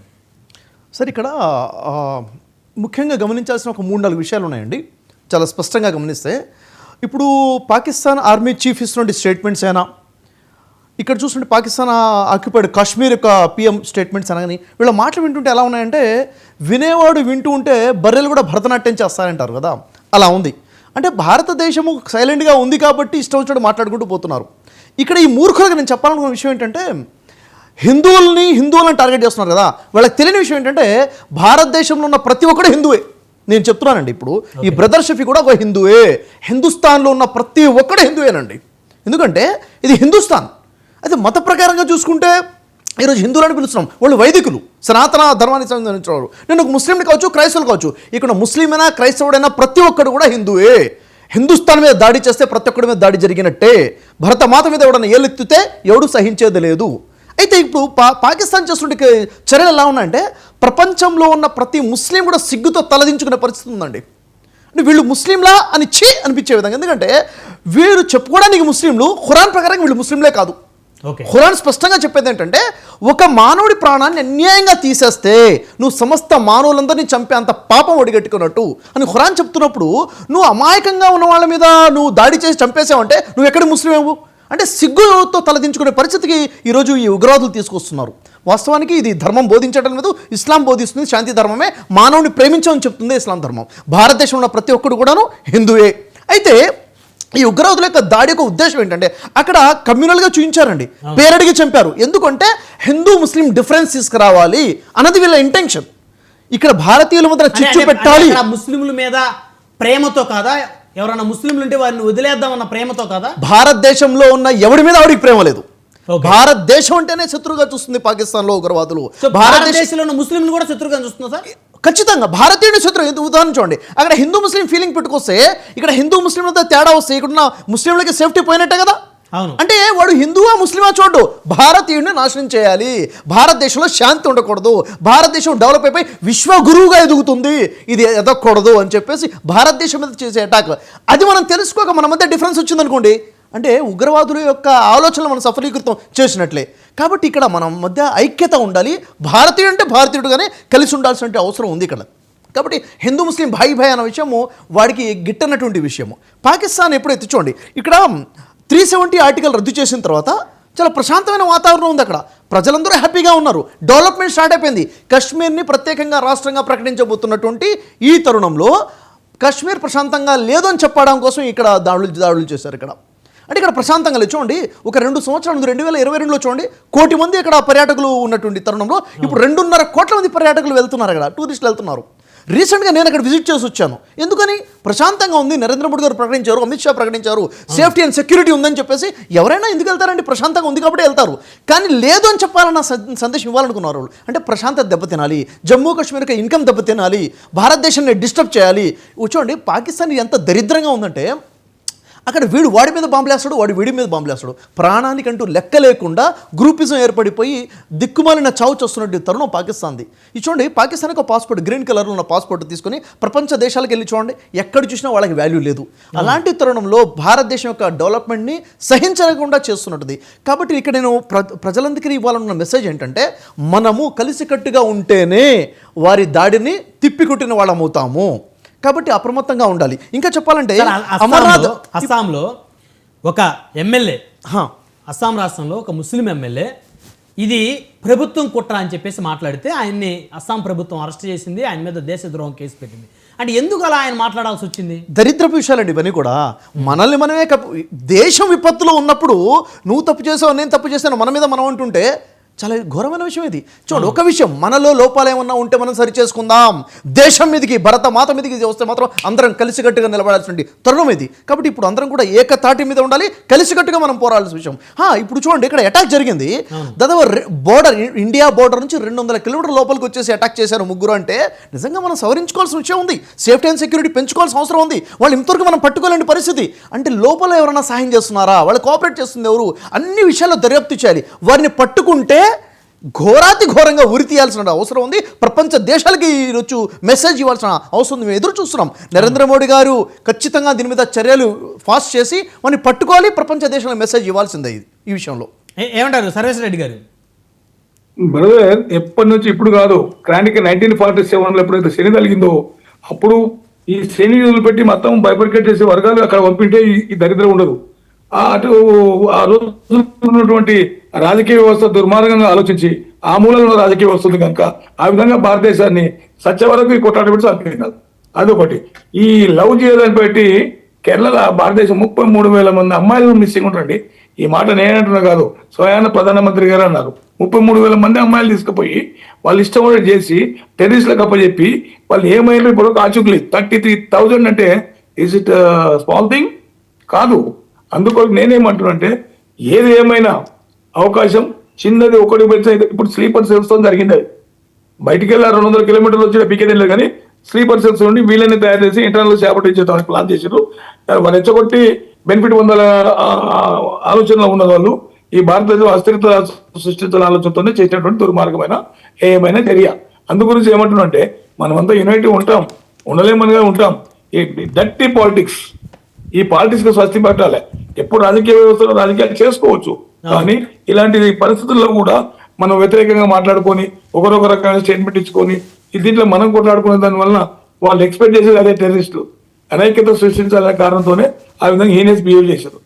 సార్ ఇక్కడ ముఖ్యంగా గమనించాల్సిన ఒక 3-4 విషయాలు ఉన్నాయండి. చాలా స్పష్టంగా గమనిస్తే ఇప్పుడు పాకిస్తాన్ ఆర్మీ చీఫ్ ఇస్తున్న స్టేట్మెంట్స్ అయినా, ఇక్కడ చూస్తుంటే పాకిస్తాన్ ఆక్యుపైడ్ కాశ్మీర్ యొక్క పిఎం స్టేట్మెంట్స్ అనగాని వీళ్ళ మాటలు వింటుంటే ఎలా ఉన్నాయంటే వినేవాడు వింటూ ఉంటే బర్రెలు కూడా భరతనాట్యం చేస్తారంటారు కదా, అలా ఉంది. అంటే భారతదేశము సైలెంట్గా ఉంది కాబట్టి ఇష్టం వచ్చినట్టు మాట్లాడుకుంటూ పోతున్నారు. ఇక్కడ ఈ మూర్ఖులుగా నేను చెప్పాలనుకున్న విషయం ఏంటంటే హిందువులను టార్గెట్ చేస్తున్నారు కదా, వాళ్ళకి తెలియని విషయం ఏంటంటే భారతదేశంలో ఉన్న ప్రతి ఒక్కడు హిందువే. నేను చెప్తున్నానండి, ఇప్పుడు ఈ బ్రదర్ షఫీ కూడా ఒక హిందువే. హిందుస్థాన్లో ఉన్న ప్రతి ఒక్కడు హిందువేనండి. ఎందుకంటే ఇది హిందుస్థాన్. అయితే మత ప్రకారంగా చూసుకుంటే ఈరోజు హిందువులని పిలుస్తున్నాం, వాళ్ళు వైదికులు, సనాతన ధర్మానికి సంబంధించిన వారు. నేను ఒక ముస్లింలు కావచ్చు, క్రైస్తవులు కావచ్చు, ఇక్కడ ముస్లిమైనా క్రైస్తవుడైనా ప్రతి ఒక్కడు కూడా హిందువే. హిందుస్థాన్ మీద దాడి చేస్తే ప్రతి ఒక్కడి మీద దాడి జరిగినట్టే. భరతమాత మీద ఎవడన్నా ఏలెత్తితే ఎవడు సహించేది లేదు. అయితే ఇప్పుడు పాకిస్తాన్ చేస్తుంటే చర్యలు ఎలా ఉన్నాయంటే ప్రపంచంలో ఉన్న ప్రతి ముస్లిం కూడా సిగ్గుతో తలదించుకునే పరిస్థితి ఉందండి. అంటే వీళ్ళు ముస్లింలా అని అనిపించే విధంగా, ఎందుకంటే వీరు చెప్పుకోవడానికి ముస్లింలు, ఖురాన్ ప్రకారం వీళ్ళు ముస్లింలే కాదు. ఖురాన్ స్పష్టంగా చెప్పేది ఏంటంటే ఒక మానవుడి ప్రాణాన్ని అన్యాయంగా తీసేస్తే నువ్వు సమస్త మానవులందరినీ చంపే అంత పాపం ఒడిగట్టుకున్నట్టు అని ఖురాన్ చెప్తున్నప్పుడు నువ్వు అమాయకంగా ఉన్న వాళ్ళ మీద నువ్వు దాడి చేసి చంపేసావంటే నువ్వు ఎక్కడి ముస్లిమేవు అంటే సిగ్గుతో తలదించుకునే పరిస్థితికి ఈరోజు ఈ ఉగ్రవాదులు తీసుకొస్తున్నారు. వాస్తవానికి ఇది ధర్మం బోధించడం లేదు, ఇస్లాం బోధిస్తుంది. శాంతి ధర్మమే, మానవుని ప్రేమించమని చెప్తుంది ఇస్లాం ధర్మం. భారతదేశంలో ఉన్న ప్రతి ఒక్కడు కూడాను హిందువే. అయితే ఈ ఉగ్రవాదుల యొక్క దాడి యొక్క ఉద్దేశం ఏంటంటే అక్కడ కమ్యూనల్గా చూపించారండి, పేరడిగి చంపారు. ఎందుకంటే హిందూ ముస్లిం డిఫరెన్స్ తీసుకురావాలి అన్నది వీళ్ళ ఇంటెన్షన్. ఇక్కడ భారతీయుల మధ్య చిచ్చు పెట్టాలి. ముస్లింల మీద ప్రేమతో కాదా, ఎవరైనా ముస్లింలు ఉంటే వారిని వదిలేద్దామన్న ప్రేమతో కాదా? భారతదేశంలో ఉన్న ఎవడి మీద ఆవిడికి ప్రేమ లేదు. భారతదేశం అంటేనే శత్రువుగా చూస్తుంది పాకిస్తాన్లో ఉగ్రవాదులు. భారతదేశంలో ఉన్న ముస్లింలు కూడా శత్రువుగా చూస్తున్నా సార్? ఖచ్చితంగా భారతీయుడి శత్రువు. ఉదాహరణ చూడండి, అక్కడ హిందూ ముస్లిం ఫీలింగ్ పెట్టుకొస్తే ఇక్కడ హిందూ ముస్లింలతో తేడా వస్తే ఇక్కడున్న ముస్లింలకి సేఫ్టీ పోయినట్టే కదా. అంటే వాడు హిందువా ముస్లిమా చూడు, భారతీయుడిని నాశనం చేయాలి, భారతదేశంలో శాంతి ఉండకూడదు, భారతదేశం డెవలప్ అయిపోయి విశ్వగురువుగా ఎదుగుతుంది, ఇది ఎదగకూడదు అని చెప్పేసి భారతదేశం మీద చేసే అటాక్. అది మనం తెలుసుకోక మన మధ్య డిఫరెన్స్ వచ్చిందనుకోండి, అంటే ఉగ్రవాదుల యొక్క ఆలోచనలు మనం సఫలీకృతం చేసినట్లే. కాబట్టి ఇక్కడ మనం మధ్య ఐక్యత ఉండాలి. భారతీయుడు అంటే భారతీయుడుగానే కలిసి ఉండాల్సిన అవసరం ఉంది ఇక్కడ. కాబట్టి హిందూ ముస్లిం భాయి భాయ్ అన్న విషయము వాడికి గిట్టనటువంటి విషయము. పాకిస్తాన్ ఎప్పుడైతే చూడండి ఇక్కడ 370 ఆర్టికల్ రద్దు చేసిన తర్వాత చాలా ప్రశాంతమైన వాతావరణం ఉంది. అక్కడ ప్రజలందరూ హ్యాపీగా ఉన్నారు. డెవలప్మెంట్ స్టార్ట్ అయిపోయింది. కాశ్మీర్ని ప్రత్యేకంగా రాష్ట్రంగా ప్రకటించబోతున్నటువంటి ఈ తరుణంలో కాశ్మీర్ ప్రశాంతంగా లేదు అని చెప్పడం కోసం ఇక్కడ దాడులు చేశారు. అంటే ఇక్కడ ప్రశాంతంగా లేదు. చూడండి ఒక 2 సంవత్సరాలు 2022లో చూడండి 1 కోటి మంది ఇక్కడ పర్యాటకులు ఉన్నటువంటి తరుణంలో ఇప్పుడు 2.5 కోట్ల మంది పర్యాటకులు వెళ్తున్నారు. అక్కడ టూరిస్టులు వెళ్తున్నారు. రీసెంట్గా నేను అక్కడ విజిట్ చేసి వచ్చాను. ఎందుకని ప్రశాంతంగా ఉంది. నరేంద్ర మోడీ గారు ప్రకటించారు, అమిత్ షా ప్రకటించారు, సేఫ్టీ అండ్ సెక్యూరిటీ ఉందని చెప్పేసి ఎవరైనా ఎందుకు వెళ్తారండి? ప్రశాంతంగా ఉంది కాబట్టి వెళ్తారు. కానీ లేదు అని చెప్పాలన్న సందేశం ఇవ్వాలనుకున్నారు వాళ్ళు. అంటే ప్రశాంతత దెబ్బతినాలి, జమ్మూ కాశ్మీర్కి ఇన్కమ్ దెబ్బతినాలి, భారతదేశాన్ని డిస్టర్బ్ చేయాలి. చూడండి పాకిస్తాన్ ఎంత దరిద్రంగా ఉందంటే అక్కడ వీడు వాడి మీద బాంబులేస్తాడు, వాడు వీడి మీద బాంబులేస్తాడు. ప్రాణానికంటూ లెక్క లేకుండా గ్రూపిజం ఏర్పడిపోయి దిక్కుమాలిన చావు చేస్తున్నట్టు తరుణం పాకిస్తాన్ది. ఇది చూడండి పాకిస్తాన్కి ఒక పాస్పోర్ట్ గ్రీన్ కలర్లో ఉన్న పాస్పోర్ట్ తీసుకొని ప్రపంచ దేశాలకు వెళ్ళి చూడండి ఎక్కడ చూసినా వాళ్ళకి వాల్యూ లేదు. అలాంటి తరుణంలో భారతదేశం యొక్క డెవలప్మెంట్ని సహించకుండా చేస్తున్నట్టుది. కాబట్టి ఇక్కడ నేను ప్రజలందరికీ ఇవ్వాలన్న మెసేజ్ ఏంటంటే మనము కలిసికట్టుగా ఉంటేనే వారి దాడిని తిప్పికొట్టిన వాళ్ళం అవుతాము. కాబట్టి అప్రమత్తంగా ఉండాలి. ఇంకా చెప్పాలంటే అస్సాంలో ఒక ఎమ్మెల్యే, అస్సాం రాష్ట్రంలో ఒక ముస్లిం ఎమ్మెల్యే ఇది ప్రభుత్వం కుట్ర అని చెప్పేసి మాట్లాడితే ఆయన్ని అస్సాం ప్రభుత్వం అరెస్ట్ చేసింది, ఆయన మీద దేశద్రోహం కేసు పెట్టింది. అంటే ఎందుకు అలా ఆయన మాట్లాడాల్సి వచ్చింది? దరిద్రపు విషయాలండి ఇవన్నీ కూడా. మనల్ని మనమే దేశం విపత్తులో ఉన్నప్పుడు నువ్వు తప్పు చేసావు నేను తప్పు చేశాను మన మీద మనం అంటుంటే చాలా ఘోరమైన విషయం ఇది. చూడండి ఒక విషయం, మనలో లోపాలు ఏమన్నా ఉంటే మనం సరి చేసుకుందాం. దేశం మీదకి భరత మాత మీదకి వస్తే మాత్రం అందరం కలిసికట్టుగా నిలబడాల్సిన తరుణం ఇది. కాబట్టి ఇప్పుడు అందరం కూడా ఏకతాటి మీద ఉండాలి, కలిసికట్టుగా మనం పోరాడాల్సిన విషయం. ఇప్పుడు చూడండి ఇక్కడ అటాక్ జరిగింది. దాదాపు బోర్డర్ ఇండియా బోర్డర్ నుంచి 200 కిలోమీటర్ల లోపలికి వచ్చేసి అటాక్ చేశారు ముగ్గురు. అంటే నిజంగా మనం సవరించుకోవాల్సిన విషయం ఉంది. సేఫ్టీ అండ్ సెక్యూరిటీ పెంచుకోవాల్సిన అవసరం ఉంది. వాళ్ళు ఇంతవరకు మనం పట్టుకోలేని పరిస్థితి. అంటే లోపల ఎవరైనా సహాయం చేస్తున్నారా, వాళ్ళు కోఆపరేట్ చేస్తుంది ఎవరు, అన్ని విషయాల్లో దర్యాప్తు చేయాలి. వారిని పట్టుకుంటే ఘోరాతి ఘోరంగా ఉరి తీయాల్సిన అవసరం ఉంది. ప్రపంచ దేశాలకి ఈరోజు మెసేజ్ ఇవ్వాల్సిన అవసరం ఉంది. మేము ఎదురు చూస్తున్నాం. నరేంద్ర మోడీ గారు ఖచ్చితంగా దీని మీద చర్యలు ఫాస్ట్ చేసి వాడిని పట్టుకోవాలి. ప్రపంచ దేశాలకు మెసేజ్ ఇవ్వాల్సిందే ఈ విషయంలో. ఏమంటారు సర్వేశ్వర రెడ్డి గారు? బ్రదర్ ఎప్పటి నుంచి ఇప్పుడు కాదు, క్రాంతికి 1947లో ఎప్పుడైతే శని కలిగిందో అప్పుడు ఈ శని పెట్టి మొత్తం బైఫర్కేట్ చేసే వర్గాలు అక్కడ పంపింటే ఈ దరిద్రం ఉండదు. అటు ఆ రోజు ఉన్నటువంటి రాజకీయ వ్యవస్థ దుర్మార్గంగా ఆలోచించి ఆ మూలంలో రాజకీయ వ్యవస్థ ఉంది కనుక ఆ విధంగా భారతదేశాన్ని సత్య వరకు కొట్టాడు పెట్టి చంపేసినారు. అదొకటి. ఈ లవ్ చేయదని పెట్టి కేరళ భారతదేశం 33,000 మంది అమ్మాయిలు మిస్సింగ్ ఉంటారండి. ఈ మాట నేనంటున్నా కాదు, స్వయాన ప్రధానమంత్రి గారు అన్నారు. 33,000 మంది అమ్మాయిలు తీసుకుపోయి వాళ్ళు ఇష్టం చేసి టెర్రరిస్టులకు అప్పచెప్పి వాళ్ళు ఏమైనా ఇప్పుడు ఆచూకులు 33,000 అంటే ఈజ్ ఇట్ స్మాల్ థింగ్ కాదు. అందుకోసం నేనేమంటున్నా అంటే ఏది ఏమైనా అవకాశం చిన్నది ఒకటి పెడితే ఇప్పుడు స్లీపర్ సెల్స్ తో జరిగింది. అది బయటికి వెళ్ళి 200 కిలోమీటర్లు వచ్చిన పీకేది కానీ స్లీపర్ సెల్స్ నుండి వీళ్ళని తయారు చేసి ఇంటర్నల్ చేపట్టి ప్లాన్ చేసారు. వాళ్ళు రెచ్చగొట్టి బెనిఫిట్ పొందాల ఆలోచనలో ఉన్న వాళ్ళు ఈ భారతదేశం అస్థిరత సృష్టించాల ఆలోచనతోనే చేసినటువంటి దుర్మార్గమైన ఏమైనా చర్య. అందు గురించి ఏమంటున్నా అంటే మనమంతా యునైటీ ఉంటాం, ఉండలేమనిగా ఉంటాం. ఈ డర్టీ పాలిటిక్స్, ఈ పాలిటిక్స్ కి స్వస్తి పట్టాలి. ఎప్పుడు రాజకీయ వ్యవస్థలో రాజకీయాలు చేసుకోవచ్చు, కానీ ఇలాంటి పరిస్థితుల్లో కూడా మనం వ్యతిరేకంగా మాట్లాడుకొని ఒకరొక రకమైన స్టేట్మెంట్ ఇచ్చుకొని దీంట్లో మనం కొట్లాడుకునే దాని వలన వాళ్ళు ఎక్స్పెక్ట్ చేసేది అదే టెర్రరిస్టులు అనైక్యత సృష్టించాలనే కారణంతోనే ఆ విధంగా హీనెస్ బిహేవ్ చేశారు.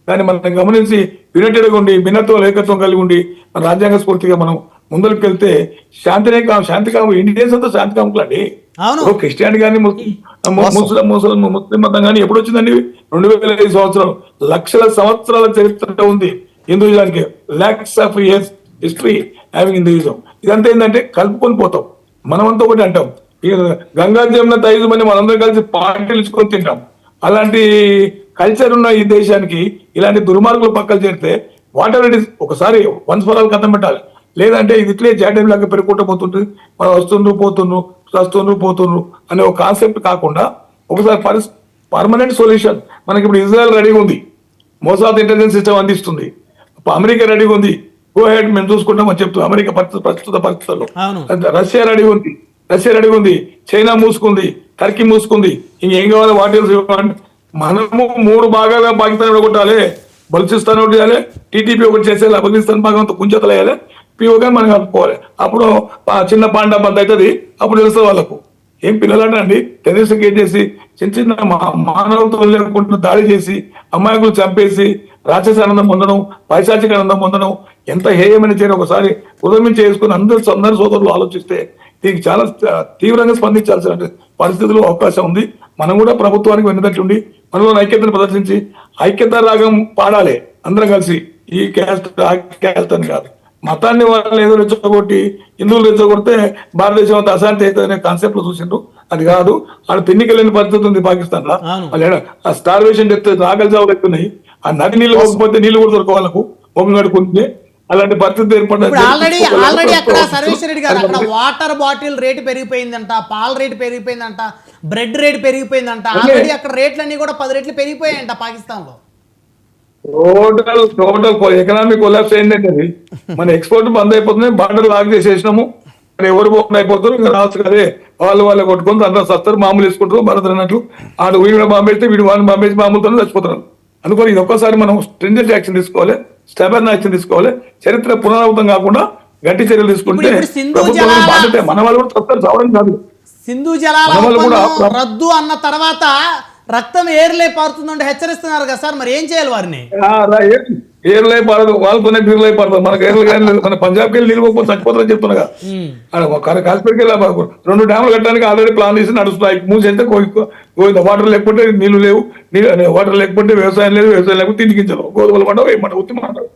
కానీ మనం గమనించి యునైటెడ్గా ఉండి భిన్నత్వం ఏకత్వం కలిగి ఉండి మన రాజ్యాంగ స్ఫూర్తిగా మనం ముందరికి వెళ్తే శాంతి కాము ఇండియన్స్ అంతా శాంతి కాముకులు అండి. క్రిస్టియానిటీ కానీ ముస్లిం మతం కానీ ఎప్పుడు వచ్చిందండి? 2005 సంవత్సరం. లక్షల సంవత్సరాల చరిత్ర ఉంది హిందూయిజానికి. Lakhs of years history having Hinduism. ఇదంతా ఏంటంటే కలుపుకొని పోతాం. మనమంతా ఒకటి అంటాం, గంగా జమున తైజం అని మనందరం కలిసి పార్టీలు ఇచ్చుకొని తింటాం. అలాంటి కల్చర్ ఉన్న ఈ దేశానికి ఇలాంటి దుర్మార్గులు పక్కన చేరితే వాట్ ఎవర్ ఇట్ ఇస్ ఒకసారి వన్స్ ఫర్ ఆల్ కథం పెట్టాలి. లేదంటే ఇది ఇట్లే జాటం లాగా పెరుగుకుంటూ పోతుంటుంది. మనం వస్తుండ్రు అనే ఒక కాన్సెప్ట్ కాకుండా ఒకసారి పర్మనెంట్ సొల్యూషన్. మనకి ఇప్పుడు ఇజ్రాయెల్ రెడీగా ఉంది, మోసాద్ ఇంటెలిజెన్స్ సిస్టమ్ అందిస్తుంది. అమెరికా రెడీగా ఉంది, గో హెడ్ మేము చూసుకుంటామని చెప్తుంది అమెరికా ప్రస్తుత పరిస్థితుల్లో. రష్యా రెడీగా ఉంది, చైనా మూసుకుంది, టర్కీ మూసుకుంది. ఇంకేం కావాలి? వాటి మనము 3 భాగాలుగా పాకిస్తాన్ విడగొట్టాలి. బలుచిస్తాన్ ఒకటి చేయాలి, టీటీపీ ఒకటి చేసేయాలి, అఫ్ఘనిస్తాన్ భాగంతో కుంచెతలేయాలి, పిఓగా మనం కలుపుకోవాలి. అప్పుడు చిన్న పాండా బంద్ అవుతుంది. అప్పుడు తెలుస్తుంది వాళ్ళకు ఏం పిల్లలండి టెర్రరిస్ట్ కేసు చేసి చిన్న చిన్న మానవతో లేకుండా దాడి చేసి అమాయకులు చంపేసి రాక్షస ఆనందం పొందడం, పైశాచిక ఆనందం పొందడం ఎంత హేయమైన చేయడం ఒకసారి ఉదయం చేసుకుని అందరు సోదరులు ఆలోచిస్తే దీనికి చాలా తీవ్రంగా స్పందించాల్సిన పరిస్థితుల్లో అవకాశం ఉంది. మనం కూడా ప్రభుత్వానికి వెన్నదట్టుండి మనలో ఐక్యతను ప్రదర్శించి ఐక్యత రాగం పాడాలి అందరం కలిసి. ఈ క్యాస్ట్ ఆ క్యాస్ట్ అని కాదు, మతాన్ని వాళ్ళు ఏదో రెచ్చగొట్టి హిందువులు రెచ్చగొడితే భారతదేశం అంతా అశాంతి అవుతుంది అనే కాన్సెప్ట్ లో చూసిండ్రు. అది కాదు, ఆడ తిన్నికెళ్ళిన పరిస్థితి ఉంది పాకిస్తాన్ లో. వాళ్ళు ఆ స్టార్వేషన్ చెప్తే ఆకలి చావులు ఎక్కున్నాయి. ఆ నది నీళ్ళు పోకపోతే నీళ్లు కూడా దొరకవాళ్ళకు ముఖం కడుకుంటే అలాంటి పరిస్థితి ఇప్పుడు ఆల్రెడీ అక్కడ సర్వేశ్వర రెడ్డి గారు అక్కడ వాటర్ బాటిల్ రేటు పెరిగిపోయిందంట, పాల రేటు పెరిగిపోయిందంట, బ్రెడ్ రేటు పెరిగిపోయిందంట. ఆల్రెడీ అక్కడ రేట్లన్నీ కూడా 10 రెట్లు పెరిగిపోయాయంట పాకిస్తాన్ లో. టోటల్ ఎకనామిక్ కొలాప్స్ అయిందంటే మన ఎక్స్పోర్ట్ బంద్ అయిపోతుంది, బార్డర్ లాక్ చేసేసినాము. ఎవరు బంద్ అయిపోతారు, ఇంకా రావచ్చు కదే వాళ్ళు కొట్టుకొని అందరూ సస్తారు, మామూలు వేసుకుంటారు. భరత్ అన్నట్లు ఆడు వీడు బాంబేస్తే వీడు వాళ్ళని బాంబేసి మామూలుతో చచ్చిపోతారు. అందుకని ఇది ఒక్కసారి మనం స్ట్రింజెంట్ యాక్షన్ తీసుకోవాలి, స్టెబర్న్ యాక్షన్ తీసుకోవాలి. చరిత్ర పునరావృతం కాకుండా గట్టి చర్యలు తీసుకుంటే ప్రభుత్వం బాధ్యత. మన వాళ్ళు కూడా చస్తారు, చావడం కాదు. సింధు జలాల రద్దు అన్న తర్వాత రక్తం ఏర్లే పారుతుందంటే హెచ్చరిస్తున్నారు కదా సార్, మరి ఏం చేయాలి వారిని? ఏర్లై పారదు, వాళ్ళతోనే బీర్లై పారదు. మనకు ఏర్లు కానీ లేదు. మన పంజాబ్కి వెళ్ళి నీళ్ళు పోకపోతే చచ్చిపోతారని చెప్తున్నా. కాశ్మీర్కి వెళ్ళి 2 డ్యాములు కట్టడానికి ఆల్రెడీ ప్లాన్ చేసి నడుస్తున్నాయి. మూసేస్తే వాటర్ లేకపోతే నీళ్లు లేవు, వాటర్ లేకపోతే వ్యవసాయం లేదు, వ్యవసాయం లేకపోతే తిండికించరు. గోధుమలు పంట ఏమంట ఉత్తి మాట్లాడు.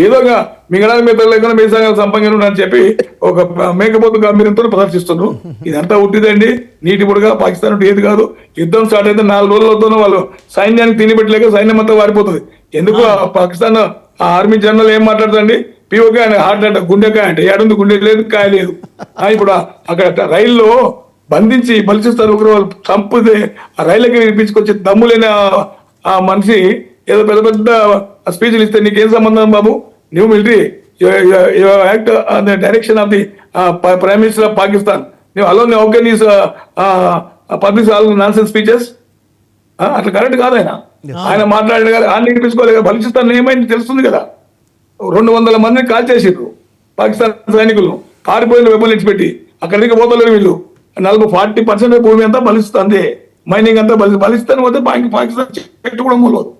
ఏదోగా మిగడానికి మిగతా లేకుండా మేసాగా సంపంగా అని చెప్పి ఒక మేకపోతు గంభీరంతో ప్రదర్శిస్తున్నారు. ఇదంతా ఉట్టిదండి, నీటి పొడిగా పాకిస్తాన్ ఏది కాదు. యుద్ధం స్టార్ట్ అయితే 4 రోజులతోనే వాళ్ళు సైన్యానికి తిని పెట్టలేక సైన్యం అంతా వారిపోతుంది. ఎందుకు పాకిస్తాన్ ఆర్మీ జనరల్ ఏం మాట్లాడుతుంది? పిఓకే ఆయన హార్ట్ అటాక్, గుండెకాయ అంటే ఏడుంది, గుండె లేదు, కాయ లేదు. ఇప్పుడు అక్కడ రైల్లో బంధించి బలిచిస్తారు. వాళ్ళు చంపితే ఆ రైళ్ళకి వినిపించుకొచ్చి దమ్ములేని ఆ మనిషి ఏదో పెద్ద పెద్ద స్పీచ్లు ఇస్తే నీకేం సంబంధం బాబు? New military act on the direction of the prime minister of Pakistan. నువ్వు అలోన్ ఓకే నీస్ public all nonsense speeches. అట్లా కరెక్ట్ కాదు. ఆయన మాట్లాడిన కదా ఆయన వినిపించుకోలేదు. బలిచిస్తాన్ ఏమైంది తెలుస్తుంది కదా. 200 మందిని కాల్ చేసిర్రు పాకిస్తాన్ సైనికులు, పారిపోయిన వెపన్లు ఇచ్చిపెట్టి. అక్కడికి పోతలేరు వీళ్ళు. 40% భూమి అంతా బలిస్తుంది, మైనింగ్ అంతా బలిస్తాను పోతే పాకిస్తాన్ చెట్టు కూడా మూలదు.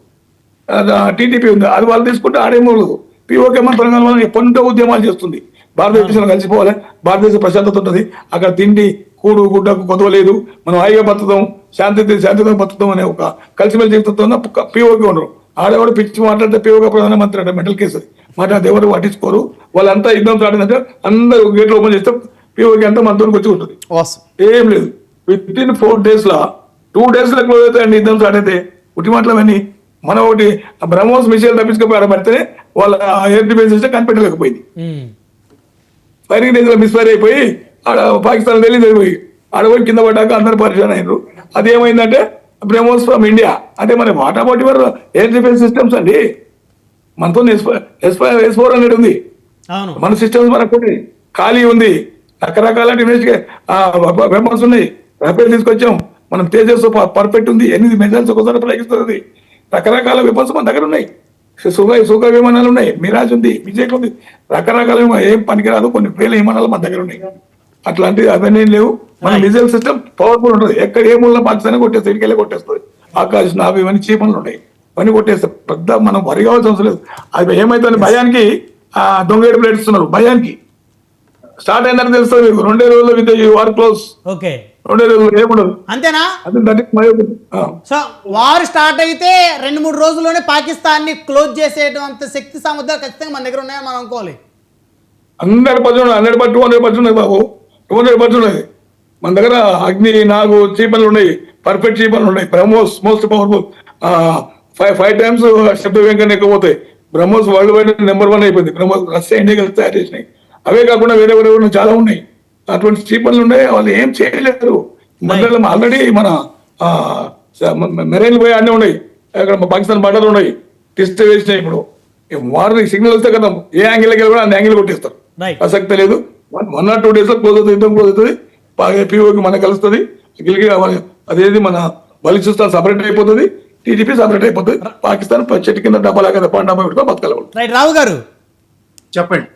టీటీపీ ఉంది, అది వాళ్ళు తీసుకుంటే ఆడే మూలదు. పిఓకే మంత్రం ఎప్పటి నుంచో ఉద్యమాలు చేస్తుంది. భారతదేశంలో కలిసిపోవాలి, భారతదేశ ప్రశాంతత ఉంటుంది. అక్కడ తిండి కూడు గుడ్డకు కొదవలేదు. మనం హాయిగా బతుకుతాం, శాంతితో బతుకుతాం అనే ఒక కలిసిమెలిసి జీవితంతో పిఓకే ఉండరు. ఆడేవాడు పిచ్చి మాట్లాడితే పిఓకే ప్రధానమంత్రి అంటే మెంటల్ కేసు మాట్లాడితే ఎవరు పట్టించుకోరు. వాళ్ళంతా యుద్ధం స్టార్ట్ అందరూ గేట్లు ఓపెన్ చేస్తే పిఓకే అంతా మనతో వచ్చి ఉంటుంది. ఏం లేదు, with in 4 days 2 days close అవుతాయండి యుద్ధం స్టార్ట్ అయితే. ఉట్టి మాటలవన్నీ మనం ఒకటి బ్రహ్మోస్ మిసైల్ తప్పించుకొని ఆడబడితే వాళ్ళ ఎయిర్ డిఫెన్స్ సిస్టమ్ కనిపెట్టలేకపోయింది. ఫైరింగ్ రేంజ్ లో మిస్ఫైర్ అయిపోయి పాకిస్తాన్ ఢిల్లీ జరిగిపోయి ఆడపోయి కింద పడ్డాక అందరు పరిచయం అయినారు. అది ఏమైందంటే బ్రహ్మోస్ ఫ్రమ్ ఇండియా అంటే మరి what about your air defence systems అండి? మనతో S-400 ఉంది, మన సిస్టమ్స్ మనకు ఖాళీ ఉంది. రకరకాల వెపన్స్ ఉన్నాయి. రఫేల్ తీసుకొచ్చాం మనం, తేజస్ పర్ఫెక్ట్ ఉంది. 8 మిసైల్స్ ఒకసారి ప్రయోగిస్తుంది. రకరకాల వెపన్స్ మన దగ్గర ఉన్నాయి. సుఖ విమానాలు ఉన్నాయి, మిరాజ్ ఉంది, విజయ్ ఉంది. రకరకాల ఏం పనికిరాదు కొన్ని వేల విమానాలు మన దగ్గర ఉన్నాయి. అట్లాంటివి అవన్నీ లేవు. మన మిజైల్ సిస్టమ్ పవర్ఫుల్ ఉంటుంది. ఎక్కడ ఏ మూల పాకిస్తాన్ కొట్టేస్తుంది, ఇటుకెళ్ళి కొట్టేస్తుంది. ఆకాశ నాభి ఇవన్నీ చీపన్లు ఉన్నాయి, ఇవన్నీ కొట్టేస్తారు. పెద్ద మనం వరి కావాల్సిన అవసరం లేదు. అది ఏమైతుంది భయానికి దొంగేడు ప్లేట్ ఇస్తున్నారు. భయానికి స్టార్ట్ అయిందని తెలుస్తుంది మీకు. 2 రోజుల్లో with you are close. Okay, 2 రోజులు ఏముండదు అంతేనా? సో వార్ స్టార్ట్ అయితే 2-3 రోజుల్లోనే పాకిస్తాన్ ని క్లోజ్ చేసేటంత శక్తి సామర్థ్యాలు ఖచ్చితంగా మన దగ్గర ఉన్నాయని మనం అనుకోవాలి. 100% ఉన్నాయి బాబు, 200% ఉన్నాయి మన దగ్గర. అగ్ని, నాగు చీపన్లు ఉన్నాయి, పర్ఫెక్ట్ చీపన్లు ఉన్నాయి. BrahMos most powerful. 5 times శబ్ద వెంకన్న ఎక్కువ పోతాయి. బ్రహ్మోస్ వరల్డ్ వైడ్ నెంబర్ 1 అయిపోయింది. బ్రహ్మోస్ రష్యా, ఇండియా కలిసి తయారు చేసినాయి. అవే కాకుండా వేరే చాలా ఉన్నాయి. అటువంటి చీపన్లు ఉన్నాయి, వాళ్ళు ఏం చేయలేరు. మండలం ఆల్రెడీ మన మెరైన్ పోయి అన్నీ ఉన్నాయి. అక్కడ పాకిస్తాన్ బార్డర్లు ఉన్నాయి, టెస్ట్ వేసినాయి. ఇప్పుడు వారిని సిగ్నల్ వస్తే కదా ఏ యాంగిల్కి వెళ్ళి కూడా అన్ని యాంగిల్ కొట్టేస్తారు. ప్రసక్తి లేదు. 1 or 2 days లో క్లోజ్ అవుతుంది, యుద్ధం క్లోజ్ అవుతుంది. పిఓకి మనకు కలుస్తుంది. అదేది మన బలిచిస్తాన్ సపరేట్ అయిపోతుంది, టీడీపీ సపరేట్ అయిపోతుంది. పాకిస్తాన్ చెట్టు 1 కింద డబ్బా పెట్టుకో బతకాలి. రావు గారు చెప్పండి.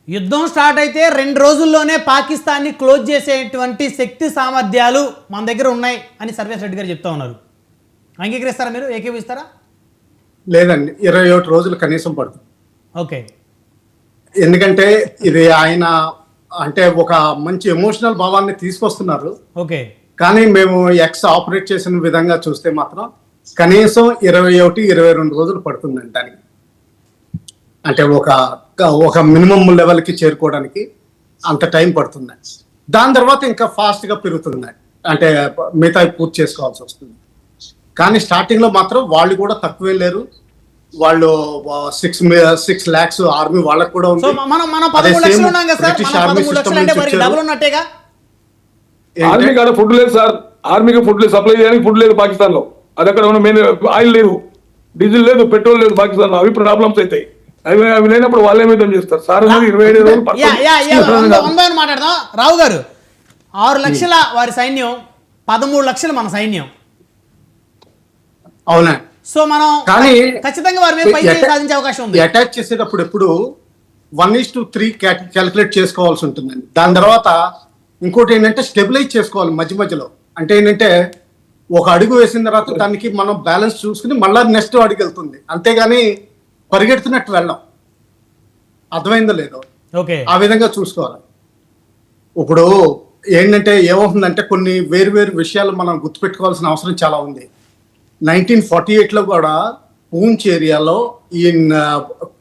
యుద్ధం స్టార్ట్ అయితే 2 రోజుల్లోనే పాకిస్తాన్ని క్లోజ్ చేసేటువంటి శక్తి సామర్థ్యాలు మన దగ్గర ఉన్నాయి అని సర్వేస్ రెడ్డి గారు చెప్తా ఉన్నారు. అంగీకరిస్తారా, మీరు ఏకీవిస్తారా? లేదండి, 21 రోజులు కనీసం పడుతుంది. ఓకే. ఎందుకంటే ఇది ఆయన అంటే ఒక మంచి ఎమోషనల్ భావాన్ని తీసుకొస్తున్నారు. ఓకే. కానీ మేము ఆపరేట్ చేసిన విధంగా చూస్తే మాత్రం కనీసం 21-22 రోజులు పడుతుందండి దానికి. అంటే ఒక మినిమం లెవెల్కి చేరుకోవడానికి అంత టైం పడుతుంది. దాని తర్వాత ఇంకా ఫాస్ట్గా పెరుగుతుంది, అంటే మిగతా పూర్తి చేసుకోవాల్సి వస్తుంది. కానీ స్టార్టింగ్లో మాత్రం వాళ్ళు కూడా తక్కువే లేరు. వాళ్ళు 6 lakhs ఆర్మీ వాళ్ళకు కూడా ఉంది. సో మనం 13 లక్షలు ఉన్నాం కదా సార్, 13 లక్షలు అంటే మరి డబుల్ ఉన్నట్టేగా. ఆర్మీ కాడ ఫుడ్ లేదు సార్, ఆర్మీకి ఫుడ్ లేదు, సప్లై చేయడానికి ఫుడ్ లేదు పాకిస్తాన్ లో. అది అక్కడ ఉన్న మెయిన్ ఆయిల్ లేదు, డీజిల్ లేదు, పెట్రోల్ లేదు పాకిస్తాన్ లో. అవి ప్రాబ్లమ్స్ అవుతాయి. అవి లేనప్పుడు వాళ్ళు ఏమైతే చేస్తారు సార్? 27 రోజులు మాట్లాడదాం. రావు గారు, 6 లక్షల వారి సైన్యం, 13 లక్షలు మన సైన్యం. అవునా? సో మనం కానీ ఖచ్చితంగా వారి మీద పై సాధించే అవకాశం ఉంది. అటాక్ చేసేటప్పుడు ఎప్పుడు 1:3 క్యాలిక్యులేట్ చేసుకోవాల్సి ఉంటుందండి. దాని తర్వాత ఇంకోటి ఏంటంటే స్టెబిలైజ్ చేసుకోవాలి మధ్య మధ్యలో. అంటే ఏంటంటే ఒక అడుగు వేసిన తర్వాత దానికి మనం బ్యాలెన్స్ చూసుకుని మళ్ళీ నెక్స్ట్ అడుగు వెళ్తుంది, అంతేగాని పరిగెడుతున్నట్టు వెళ్ళాం. అర్థమైందో లేదో ఓకే, ఆ విధంగా చూసుకోవాలి. ఇప్పుడు ఏంటంటే ఏమవుతుందంటే కొన్ని వేరు విషయాలు మనం గుర్తుపెట్టుకోవాల్సిన అవసరం చాలా ఉంది. 1948లో కూడా పూంచ్ ఏరియాలో ఈ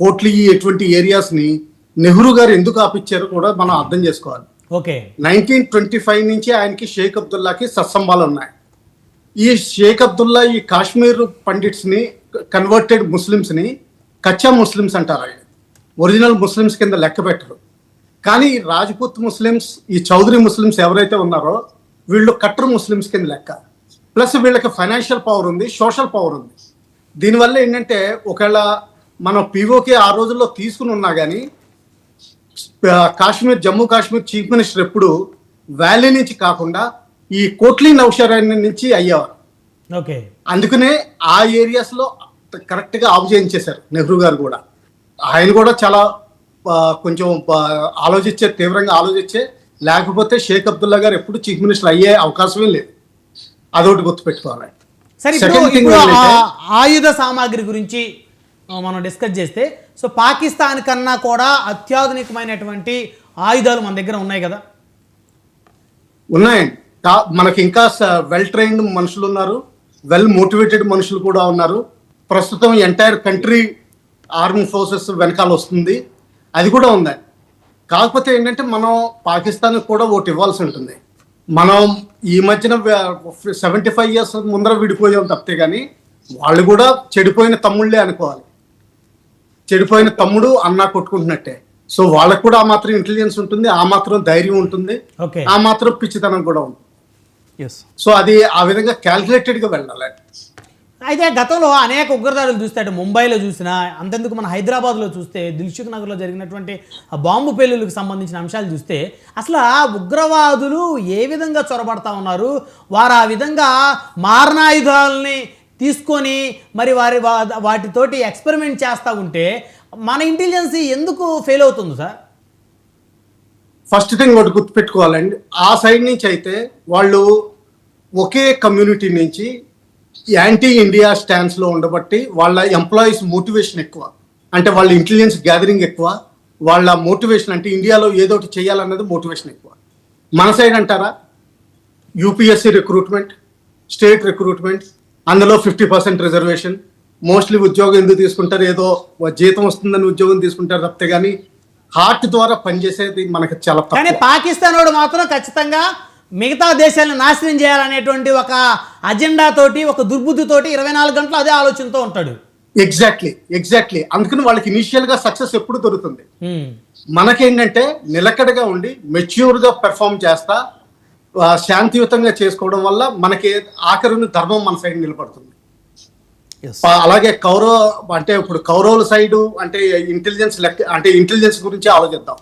కోట్లీ ఎటువంటి ఏరియాస్ ని నెహ్రూ గారు ఎందుకు ఆపిచ్చారో కూడా మనం అర్థం చేసుకోవాలి. ఓకే. 1925 నుంచి ఆయనకి షేక్ అబ్దుల్లాకి సత్సంబాలు ఉన్నాయి. ఈ షేక్ అబ్దుల్లా ఈ కాశ్మీర్ పండిట్స్ ని, కన్వర్టెడ్ ముస్లిమ్స్ ని కచ్చా ముస్లిమ్స్ అంటారు. ఆయన ఒరిజినల్ ముస్లిమ్స్ కింద లెక్క పెట్టరు. కానీ ఈ రాజ్పుత్ ముస్లిమ్స్, ఈ చౌదరి ముస్లిమ్స్ ఎవరైతే ఉన్నారో వీళ్ళు కట్టర్ ముస్లిమ్స్ కింద లెక్క. ప్లస్ వీళ్ళకి ఫైనాన్షియల్ పవర్ ఉంది, సోషల్ పవర్ ఉంది. దీనివల్ల ఏంటంటే ఒకవేళ మనం పీఓకే ఆ రోజుల్లో తీసుకుని ఉన్నా కానీ జమ్మూ కాశ్మీర్ చీఫ్ మినిస్టర్ ఎప్పుడు వ్యాలీ నుంచి కాకుండా ఈ కోట్లీ నౌషారాణి నుంచి అయ్యేవారు. ఓకే. అందుకనే ఆ ఏరియాస్ లో కరెక్ట్ గా ఆఫ్ చేయించేశారు నెహ్రూ గారు కూడా. ఆయన కూడా చాలా కొంచెం తీవ్రంగా ఆలోచించే, లేకపోతే షేక్ అబ్దుల్లా గారు ఎప్పుడు చీఫ్ మినిస్టర్ అయ్యే అవకాశమే లేదు. అదొకటి గుర్తుపెట్టుకోవాలి. సరే, ఇప్పుడు ఆయుధ సామాగ్రి గురించి మనం డిస్కస్ చేస్తే, సో పాకిస్తాన్ కన్నా కూడా అత్యాధునికమైనటువంటి ఆయుధాలు మన దగ్గర ఉన్నాయి కదా? ఉన్నాయండి. మనకి ఇంకా వెల్ ట్రైన్డ్ మనుషులు ఉన్నారు, వెల్ మోటివేటెడ్ మనుషులు కూడా ఉన్నారు. ప్రస్తుతం ఎంటైర్ కంట్రీ ఆర్మీ ఫోర్సెస్ వెనకాల వస్తుంది, అది కూడా ఉందండి. కాకపోతే ఏంటంటే మనం పాకిస్తాన్ కూడా ఒకటి ఇవ్వాల్సి ఉంటుంది. మనం ఈ మధ్యన 75 years ముందర విడిపోయాం తప్పితే కానీ వాళ్ళు కూడా చెడిపోయిన తమ్ముళ్ళే అనుకోవాలి. చెడిపోయిన తమ్ముడు అన్న కొట్టుకుంటున్నట్టే. సో వాళ్ళకు కూడా ఆ మాత్రం ఇంటెలిజెన్స్ ఉంటుంది, ఆ మాత్రం ధైర్యం ఉంటుంది, ఆ మాత్రం పిచ్చితనం కూడా ఉంటుంది. సో అది ఆ విధంగా క్యాల్కులేటెడ్ గా వెళ్ళాలి. అయితే గతంలో అనేక ఉగ్రదాడులు చూస్తే, అటు ముంబైలో చూసినా, అంతెందుకు మన హైదరాబాద్లో చూస్తే, దిల్సుఖ్ నగర్లో జరిగినటువంటి ఆ బాంబు పేలులకు సంబంధించిన అంశాలు చూస్తే అసలు ఆ ఉగ్రవాదులు ఏ విధంగా చొరబడతా ఉన్నారు, వారు ఆ విధంగా మారణాయుధాలని తీసుకొని మరి వాటితోటి ఎక్స్పెరిమెంట్ చేస్తూ ఉంటే మన ఇంటెలిజెన్స్ ఎందుకు ఫెయిల్ అవుతుంది సార్? ఫస్ట్ థింగ్ ఒకటి గుర్తుపెట్టుకోవాలండి, ఆ సైడ్ నుంచి అయితే వాళ్ళు ఒకే కమ్యూనిటీ నుంచి యాంటీ ఇండియా స్టాండ్స్ లో ఉండబట్టి వాళ్ళ ఎంప్లాయీస్ మోటివేషన్ ఎక్కువ, అంటే వాళ్ళ ఇంటెలిజెన్స్ గ్యాదరింగ్ ఎక్కువ, వాళ్ళ మోటివేషన్ అంటే ఇండియాలో ఏదో ఒకటి చేయాలన్నది మోటివేషన్ ఎక్కువ. మన సైడ్ అంటారా, యూపీఎస్సీ రిక్రూట్మెంట్, స్టేట్ రిక్రూట్మెంట్, అందులో 50% రిజర్వేషన్, మోస్ట్లీ ఉద్యోగం ఎందుకు తీసుకుంటారు, ఏదో జీతం వస్తుందని ఉద్యోగం తీసుకుంటారు తప్పితే కానీ హార్ట్ ద్వారా పనిచేసేది మనకి చాలా తక్కువ. కానీ పాకిస్తాన్ వాడు మాత్రం ఖచ్చితంగా మిగతా దేశాలను నాశనం చేయాలనేటువంటి ఒక అజెండా తోటి, ఒక దుర్బుద్ధితోటి 24 గంటలు అదే ఆలోచనతో ఉంటాడు. ఎగ్జాక్ట్లీ అందుకని వాళ్ళకి ఇనిషియల్ గా సక్సెస్ ఎప్పుడు దొరుకుతుంది. మనకేంటంటే నిలకడగా ఉండి మెచ్యూర్ గా పెర్ఫామ్ చేస్తా శాంతియుతంగా చేసుకోవడం వల్ల మనకి ఆఖరిని ధర్మం మన సైడ్ నిలబడుతుంది. అలాగే ఇప్పుడు కౌరవుల సైడు అంటే ఇంటెలిజెన్స్ అంటే ఇంటెలిజెన్స్ గురించి ఆలోచిద్దాం.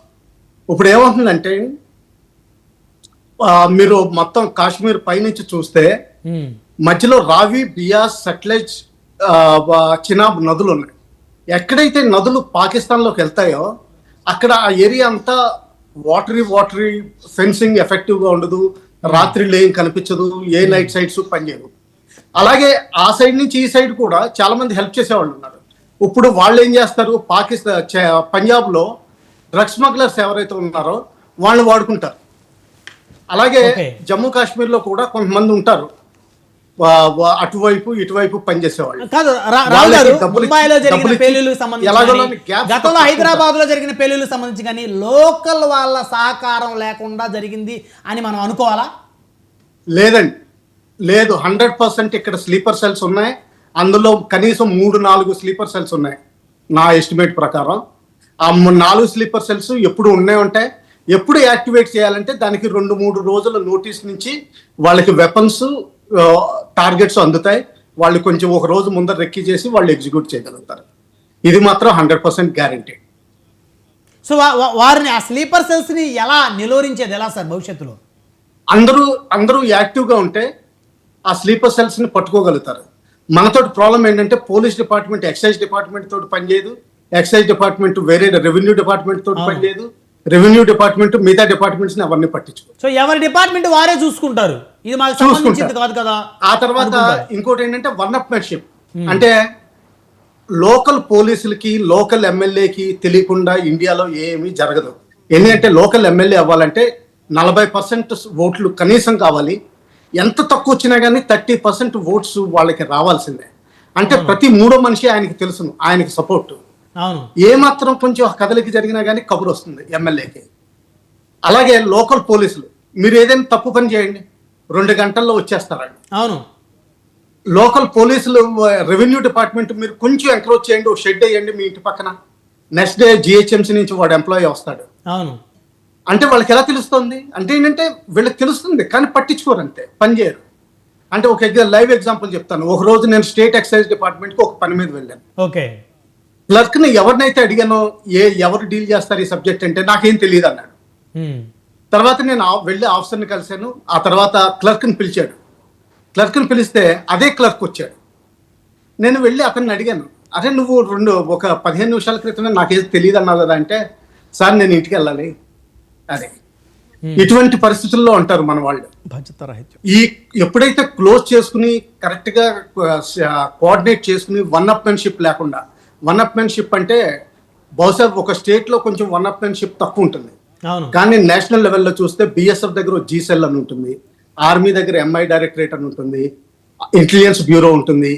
ఇప్పుడు ఏమవుతుందంటే మీరు మొత్తం కాశ్మీర్ పైనుంచి చూస్తే మధ్యలో రావి, బియాస్, సట్లెజ్, చినాబ్ నదులు ఉన్నాయి. ఎక్కడైతే నదులు పాకిస్తాన్లోకి వెళ్తాయో అక్కడ ఆ ఏరియా అంతా వాటరీ ఫెన్సింగ్ ఎఫెక్టివ్ గా ఉండదు, రాత్రి ఏం కనిపించదు, ఏ నైట్ సైడ్స్ పనిచేయవు. అలాగే ఆ సైడ్ నుంచి ఈ సైడ్ కూడా చాలా మంది హెల్ప్ చేసేవాళ్ళు ఉన్నారు. ఇప్పుడు వాళ్ళు ఏం చేస్తారు, పంజాబ్ లో డ్రగ్స్ స్మగ్లర్స్ ఎవరైతే ఉన్నారో వాళ్ళు వాడుకుంటారు. అలాగే జమ్మూ కాశ్మీర్ లో కూడా కొంతమంది ఉంటారు అటువైపు ఇటువైపు పనిచేసేవాళ్ళు. కాదు రావు గారు, ముంబైలో జరిగిన పేలుళ్లకు సంబంధించి, గతంలో హైదరాబాద్ లో జరిగిన పేలుళ్లకు సంబంధించి కానీ లోకల్ వాళ్ళ సహకారం లేకుండా జరిగింది అని మనం అనుకోవాలా? లేదండి, లేదు. 100% ఇక్కడ స్లీపర్ సెల్స్ ఉన్నాయి. అందులో కనీసం 3-4 స్లీపర్ సెల్స్ ఉన్నాయి నా ఎస్టిమేట్ ప్రకారం. ఆ 4 స్లీపర్ సెల్స్ ఎప్పుడు ఉంటాయి. ఎప్పుడు యాక్టివేట్ చేయాలంటే దానికి 2-3 రోజుల నోటీస్ నుంచి వాళ్ళకి వెపన్స్ టార్గెట్స్ అందుతాయి. వాళ్ళు కొంచెం ఒక రోజు ముందర రెక్కి చేసి వాళ్ళు ఎగ్జిక్యూట్ చేయగలుగుతారు. ఇది మాత్రం 100% గ్యారంటీ. సో వారిని ఆ స్లీపర్ సెల్స్ ని ఎలా నిలోరించేది ఎలా సార్ భవిష్యత్తులో? అందరూ యాక్టివ్గా ఉంటే ఆ స్లీపర్ సెల్స్ ని పట్టుకోగలుగుతారు. మనతోటి ప్రాబ్లం ఏంటంటే పోలీస్ డిపార్ట్మెంట్ ఎక్సైజ్ డిపార్ట్మెంట్ తోటి పనిచేయదు, ఎక్సైజ్ డిపార్ట్మెంట్ వేరే రెవెన్యూ డిపార్ట్మెంట్ తోటి పనిచేయదు, రెవెన్యూ డిపార్ట్మెంట్ మిగతా డిపార్ట్మెంట్స్ ని ఎవరిని పట్టించుకో. సో ఎవరి డిపార్ట్మెంట్ వారే చూసుకుంటారు, ఇది మాకు సంబంధించింది కాదు కదా. ఆ తర్వాత ఇంకోటి ఏంటంటే వన్-అప్మెన్షిప్, అంటే లోకల్ పోలీసులకి లోకల్ ఎమ్మెల్యేకి తెలియకుండా ఇండియాలో ఏమీ జరగదు. ఎందుకంటే లోకల్ ఎమ్మెల్యే అవ్వాలంటే 40% ఓట్లు కనీసం కావాలి. ఎంత తక్కువ వచ్చినా కానీ 30% ఓట్స్ వాళ్ళకి రావాల్సిందే. అంటే ప్రతి 3వ మనిషి ఆయనకి తెలుసును, ఆయనకి సపోర్ట్. ఏ మాత్రం కొంచెం కదలికి జరిగినా కానీ కబురు వస్తుంది ఎమ్మెల్యేకి. అలాగే లోకల్ పోలీసులు, మీరు ఏదైనా తప్పు పని చేయండి 2 గంటల్లో వచ్చేస్తారండి. అవును. లోకల్ పోలీసులు, రెవెన్యూ డిపార్ట్మెంట్ మీరు కొంచెం ఎంకరేజ్ చేయండి, ఒక షెడ్ వేయండి మీ ఇంటి పక్కన, నెక్స్ట్ డే జిహెచ్ఎంసీ నుంచి వాడు ఎంప్లాయీ వస్తాడు. అవును. అంటే వాళ్ళకి ఎలా తెలుస్తుంది అంటే ఏంటంటే వీళ్ళకి తెలుస్తుంది కానీ పట్టించుకోరు, అంతే, పనిచేయరు. అంటే ఒక లైవ్ ఎగ్జాంపుల్ చెప్తాను. ఒక రోజు నేను స్టేట్ ఎక్సైజ్ డిపార్ట్మెంట్కి ఒక పని మీద వెళ్ళాను. ఓకే. క్లర్క్ని ఎవరినైతే అడిగానో ఎవరు డీల్ చేస్తారు ఈ సబ్జెక్ట్ అంటే నాకేం తెలియదు అన్నాడు. తర్వాత నేను వెళ్ళి ఆఫీసర్ని కలిశాను. ఆ తర్వాత క్లర్క్ని పిలిచాడు. క్లర్క్ని పిలిస్తే అదే క్లర్క్ వచ్చాడు. నేను వెళ్ళి అతన్ని అడిగాను, అరే నువ్వు ఒక 15 నిమిషాల క్రితమే నాకేం తెలియదు అన్నావు కదా అంటే, సార్ నేను ఇంటికి వెళ్ళాలి. అదే ఇటువంటి పరిస్థితుల్లో ఉంటారు మన వాళ్ళు. ఎప్పుడైతే క్లోజ్ చేసుకుని కరెక్ట్ గా కోఆర్డినేట్ చేసుకుని వన్-అప్మెన్షిప్ లేకుండా, వన్-అప్మెన్షిప్ అంటే బహుశా ఒక స్టేట్ లో కొంచెం వన్-అప్మెన్షిప్ తక్కువ ఉంటుంది, కానీ నేషనల్ లెవెల్లో చూస్తే బిఎస్ఎఫ్ దగ్గర జీసెల్ అని ఉంటుంది, ఆర్మీ దగ్గర ఎంఐ డైరెక్టరేట్ అని ఉంటుంది, ఇంటెలిజెన్స్ బ్యూరో ఉంటుంది,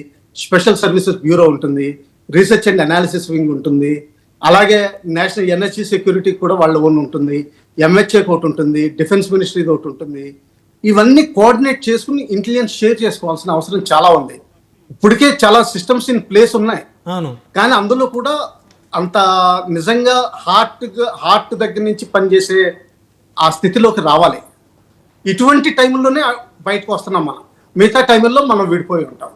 స్పెషల్ సర్వీసెస్ బ్యూరో ఉంటుంది, రీసెర్చ్ అండ్ అనాలిసిస్ వింగ్ ఉంటుంది, అలాగే నేషనల్ ఎనర్జీ సెక్యూరిటీ కూడా వాళ్ళ ఓన్ ఉంటుంది, ఎంహెచ్ఏ ఒకటి ఉంటుంది, డిఫెన్స్ మినిస్ట్రీ ఒకటి ఉంటుంది. ఇవన్నీ కోఆర్డినేట్ చేసుకుని ఇంటెలిజెన్స్ షేర్ చేసుకోవాల్సిన అవసరం చాలా ఉంది. ఇప్పటికే చాలా సిస్టమ్స్ ఇన్ ప్లేస్ ఉన్నాయి, కానీ అందులో కూడా అంత నిజంగా హార్ట్ దగ్గర నుంచి పనిచేసే ఆ స్థితిలోకి రావాలి. ఇటువంటి టైంలోనే బయటకు వస్తున్నాం మనం, మిగతా టైంలో మనం విడిపోయి ఉంటాం.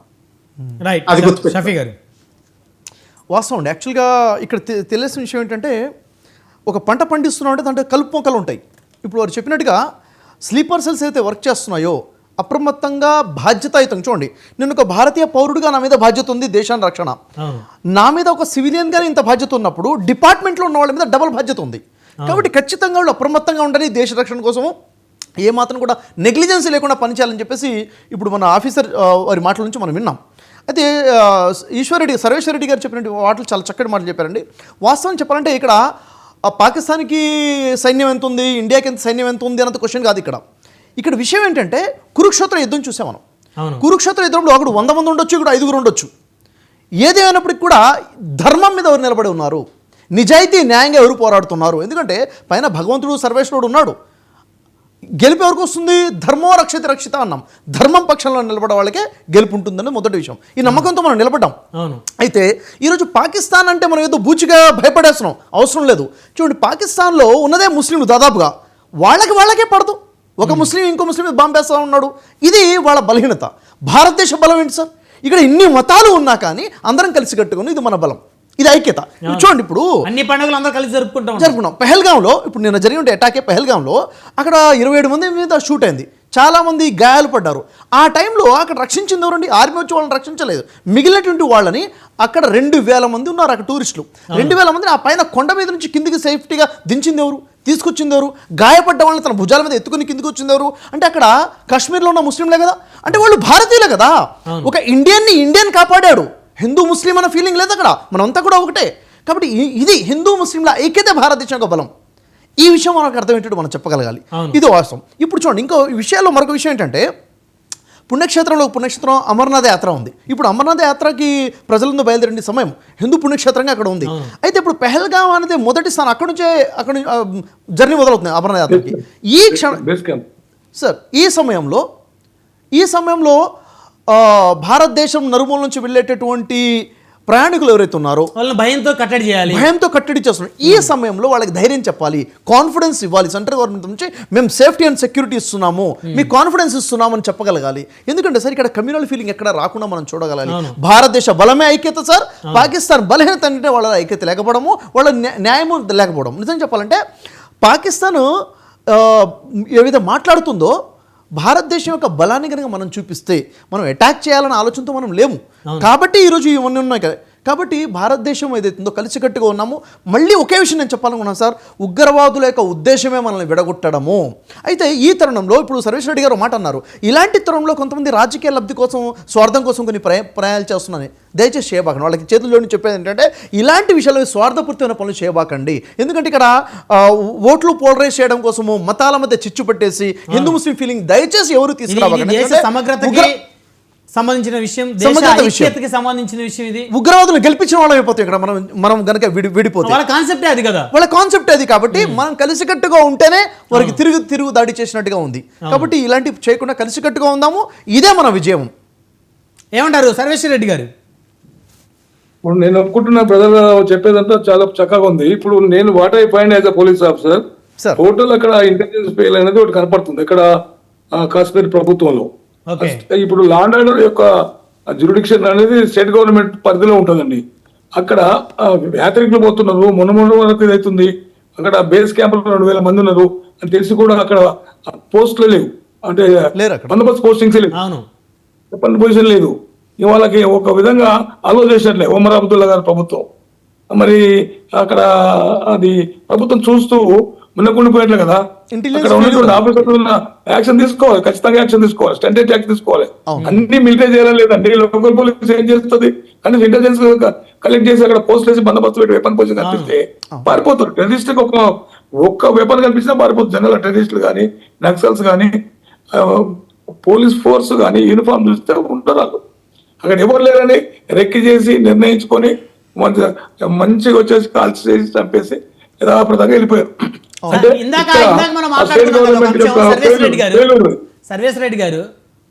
అది గుర్తుపెట్టుకోండి. వాస్తవం అండి. యాక్చువల్గా ఇక్కడ తెలిసిన విషయం ఏంటంటే, ఒక పంట పండిస్తున్నాం అంటే దాంట్లో కలుపు మొక్కలు ఉంటాయి. ఇప్పుడు వారు చెప్పినట్టుగా స్లీపర్ సెల్స్ అయితే వర్క్ చేస్తున్నాయో అప్రమత్తంగా బాధ్యతాయుతం. చూడండి, నేను ఒక భారతీయ పౌరుడిగా నా మీద బాధ్యత ఉంది, దేశాన్ని రక్షణ. నా మీద ఒక సివిలియన్గా ఇంత బాధ్యత ఉన్నప్పుడు డిపార్ట్మెంట్లో ఉన్న వాళ్ళ మీద డబుల్ బాధ్యత ఉంది. కాబట్టి ఖచ్చితంగా వాళ్ళు అప్రమత్తంగా ఉండాలి, దేశ రక్షణ కోసము ఏమాత్రం కూడా నెగ్లిజెన్సీ లేకుండా పనిచేయాలని చెప్పేసి ఇప్పుడు మన ఆఫీసర్ వారి మాటల నుంచి మనం విన్నాం. అయితే సర్వేశ్వర్ రెడ్డి గారు చెప్పినట్టు వాటిలో చాలా చక్కటి మాటలు చెప్పారండి. వాస్తవం చెప్పాలంటే ఇక్కడ పాకిస్తాన్కి సైన్యం ఎంత ఉంది, ఇండియాకి ఎంత సైన్యం ఎంత ఉంది అన్నది క్వశ్చన్ కాదు. ఇక్కడ విషయం ఏంటంటే కురుక్షేత్ర యుద్ధం చూసాం మనం. కురుక్షేత్ర యుద్ధంలో ఒకడు 100 మంది ఉండొచ్చు, ఇక్కడ 5 ఉండొచ్చు. ఏదేమైనప్పటికీ కూడా ధర్మం మీద ఎవరు నిలబడి ఉన్నారు, నిజాయితీ న్యాయంగా ఎవరు పోరాడుతున్నారు. ఎందుకంటే పైన భగవంతుడు సర్వేశ్వరుడు ఉన్నాడు. గెలుపు ఎవరికి వస్తుంది? ధర్మో రక్షిత రక్షిత అన్నాం. ధర్మం పక్షంలో నిలబడే వాళ్ళకే గెలుపు ఉంటుందని మొదటి విషయం. ఈ నమ్మకంతో మనం నిలబడ్డాం. అయితే ఈరోజు పాకిస్తాన్ అంటే మనం ఏదో బూచిగా భయపడేస్తున్నాం, అవసరం లేదు. చూడండి, పాకిస్తాన్లో ఉన్నదే ముస్లింలు దాదాపుగా, వాళ్ళకే పడదు. ఒక ముస్లిం ఇంకో ముస్లిం మీద బాంబేస్తా ఉన్నాడు. ఇది వాళ్ళ బలహీనత. భారతదేశ బలం ఏంటి సార్? ఇక్కడ ఇన్ని మతాలు ఉన్నా కానీ అందరం కలిసి కట్టుకుని ఇది మన బలం, ఇది ఐక్యత. చూడండి, ఇప్పుడు అన్ని పండుగలు అందరూ కలిసి జరుపుకుంటాం. పెహల్గాంలో ఇప్పుడు నిన్న జరిగిన అటాకే పెహల్గాంలో అక్కడ 27 మంది మీద షూట్ అయింది, చాలామంది గాయాలు పడ్డారు. ఆ టైంలో అక్కడ రక్షించింది ఎవరండి? ఆర్మీ వచ్చి వాళ్ళని రక్షించలేదు. మిగిలినటువంటి వాళ్ళని అక్కడ 2,000 మంది ఉన్నారు అక్కడ టూరిస్టులు. 2,000 మందిని ఆ పైన కొండ మీద నుంచి కిందికి సేఫ్టీగా దించింది ఎవరు? తీసుకొచ్చింది ఎవరు? గాయపడ్డ వాళ్ళని తన భుజాల మీద ఎత్తుకుని కిందికి వచ్చింది ఎవరు? అంటే అక్కడ కాశ్మీర్లో ఉన్న ముస్లింలే కదా, అంటే వాళ్ళు భారతీయులే కదా. ఒక ఇండియన్ కాపాడాడు. హిందూ ముస్లిం అన్న ఫీలింగ్ లేదు అక్కడ, మనమంతా కూడా ఒకటే. కాబట్టి ఇది హిందూ ముస్లింల ఐక్యత భారతదేశం యొక్క బలం. ఈ విషయం మనకు అర్థం ఏంటంటే మనం చెప్పగలగాలి. ఇది వాస్తవం. ఇప్పుడు చూడండి, ఇంకో విషయాల్లో మరొక విషయం ఏంటంటే, పుణ్యక్షేత్రం అమర్నాథ్ యాత్ర ఉంది. ఇప్పుడు అమర్నాథ్ యాత్రకి ప్రజలందు బయలుదేరిన సమయం హిందూ పుణ్యక్షేత్రంగా అక్కడ ఉంది. అయితే ఇప్పుడు పెహల్గాం అనేది మొదటి స్థానం, అక్కడ జర్నీ మొదలవుతుంది అమర్నాథ్ యాత్రకి. సార్ ఈ సమయంలో భారతదేశం నలుమూల నుంచి వెళ్ళేటటువంటి ప్రయాణికులు ఎవరైతే ఉన్నారో వాళ్ళని భయంతో కట్టడి చేస్తున్నారు. ఈ సమయంలో వాళ్ళకి ధైర్యం చెప్పాలి, కాన్ఫిడెన్స్ ఇవ్వాలి. సెంట్రల్ గవర్నమెంట్ నుంచి మేము సేఫ్టీ అండ్ సెక్యూరిటీ ఇస్తున్నాము, మీకు కాన్ఫిడెన్స్ ఇస్తున్నాము అని చెప్పగలగాలి. ఎందుకంటే సార్ ఇక్కడ కమ్యూనల్ ఫీలింగ్ ఎక్కడ రాకుండా మనం చూడగలాలి. భారతదేశ బలమే ఐక్యత సార్, పాకిస్తాన్ బలహీనత అంటే వాళ్ళ ఐక్యత లేకపోవడము, వాళ్ళ న్యాయము లేకపోవడం. నిజం చెప్పాలంటే పాకిస్తాన్ ఏదైతే మాట్లాడుతుందో భారతదేశం యొక్క బలాన్ని కనుక మనం చూపిస్తే మనం అటాక్ చేయాలన్న ఆలోచనతో మనం లేము. కాబట్టి ఈరోజు ఇవన్నీ ఉన్నాయి కదా. కాబట్టి భారతదేశం ఏదైతుందో కలిసికట్టుగా ఉన్నాము. మళ్ళీ ఒకే విషయం నేను చెప్పాలనుకున్నాను సార్, ఉగ్రవాదుల యొక్క ఉద్దేశమే మనల్ని విడగొట్టడము. అయితే ఈ తరుణంలో ఇప్పుడు సర్వేశ్వర రెడ్డి గారు మాట అన్నారు, ఇలాంటి తరుణంలో కొంతమంది రాజకీయ లబ్ధి కోసం, స్వార్థం కోసం కొన్ని ప్రయాణాలు చేస్తున్నారని దయచేసి చేయబాకండి. వాళ్ళకి చేతుల్లోని చెప్పేది ఏంటంటే, ఇలాంటి విషయాల్లో స్వార్థపూరితమైన పనులు చేయబాకండి. ఎందుకంటే ఇక్కడ ఓట్లు పోలరైజ్ చేయడం కోసము మతాల మధ్య చిచ్చు పెట్టేసి హిందూ ముస్లిం ఫీలింగ్ దయచేసి ఎవరు తీసుకురాబాకండి. సంబంధించిన విషయం, సంబంధించిన విషయం. ఇది ఉగ్రవాదులు గెలిపించిన వాళ్ళం అయిపోతాయి ఇక్కడ మనం గనక విడిపోతే. వాళ్ళ కాన్సెప్టే అది కదా, వాళ్ళ కాన్సెప్ట్ అది. కాబట్టి మనం కలిసికట్టుగా ఉంటేనే వారికి తిరుగు దాడి చేసినట్టుగా ఉంది. కాబట్టి ఇలాంటివి చేయకుండా కలిసికట్టుగా ఉందాము, ఇదే మన విజయం. ఏమంటారు సర్వేశ్వర రెడ్డి గారు? ఇప్పుడు నేను ఒప్పుకుంటున్న ప్రజలు చెప్పేదంతా చాలా చక్కగా ఉంది. ఇప్పుడు నేను what I find as a police officer, total అక్కడ ఇంటెలిజెన్స్ ఫెయిల్ అనేది ఒకటి కనపడుతుంది ఇక్కడ కాశ్మీర్ ప్రభుత్వంలో. ఇప్పుడు లా అండ్ ఆర్డర్ యొక్క జ్యూరిడిక్షన్ అనేది స్టేట్ గవర్నమెంట్ పరిధిలో ఉంటుందండి. అక్కడ యాత్రికులు పోతున్నారు, మొన్న వరకు ఇదవుతుంది. అక్కడ బేస్ క్యాంపులు 2,000 మంది ఉన్నారు అని తెలిసి కూడా అక్కడ పోస్టులు లేవు, అంటే బందోబస్తు పోస్టింగ్స్ లేవు, చెప్పని పొజిషన్ లేదు. వాళ్ళకి ఒక విధంగా ఆలోచన చేసినట్లే ఒమర్ అబ్దుల్లా గారి ప్రభుత్వం. మరి అక్కడ అది ప్రభుత్వం చూస్తూ మున్నకుండిపోయినట్లే కదా. అక్కడ ఉన్నటువంటి ఆఫీసర్లు యాక్షన్ తీసుకోవాలి, ఖచ్చితంగా యాక్షన్ తీసుకోవాలి, స్టాండర్డ్ యాక్షన్ తీసుకోవాలి. అన్ని మిలిటరీ చేయాలి లేదండి, లోకల్ పోలీస్ ఏం చేస్తుంది కానీ ఇంటెలిజెన్స్ కలెక్ట్ చేసి అక్కడ పోస్ట్ వేసి బందోబస్తు పెట్టి వెపన్ పొజిషన్ కనిపిస్తే పారిపోతారు. టెర్రరిస్ట్ ఒక్క వెపన్ కనిపించినా పారిపోతుంది. జనరల్ టెర్రరిస్టులు కానీ, నక్సల్స్ కానీ, పోలీస్ ఫోర్స్ కానీ యూనిఫామ్ చూస్తే ఉంటారు వాళ్ళు. అక్కడ ఎవరు లేరని రెక్కి చేసి నిర్ణయించుకొని మంచిగా వచ్చేసి కాల్చి చేసి చంపేసి యథాప్రదంగా వెళ్ళిపోయారు. సర్వేశ్వర రెడ్డి గారు,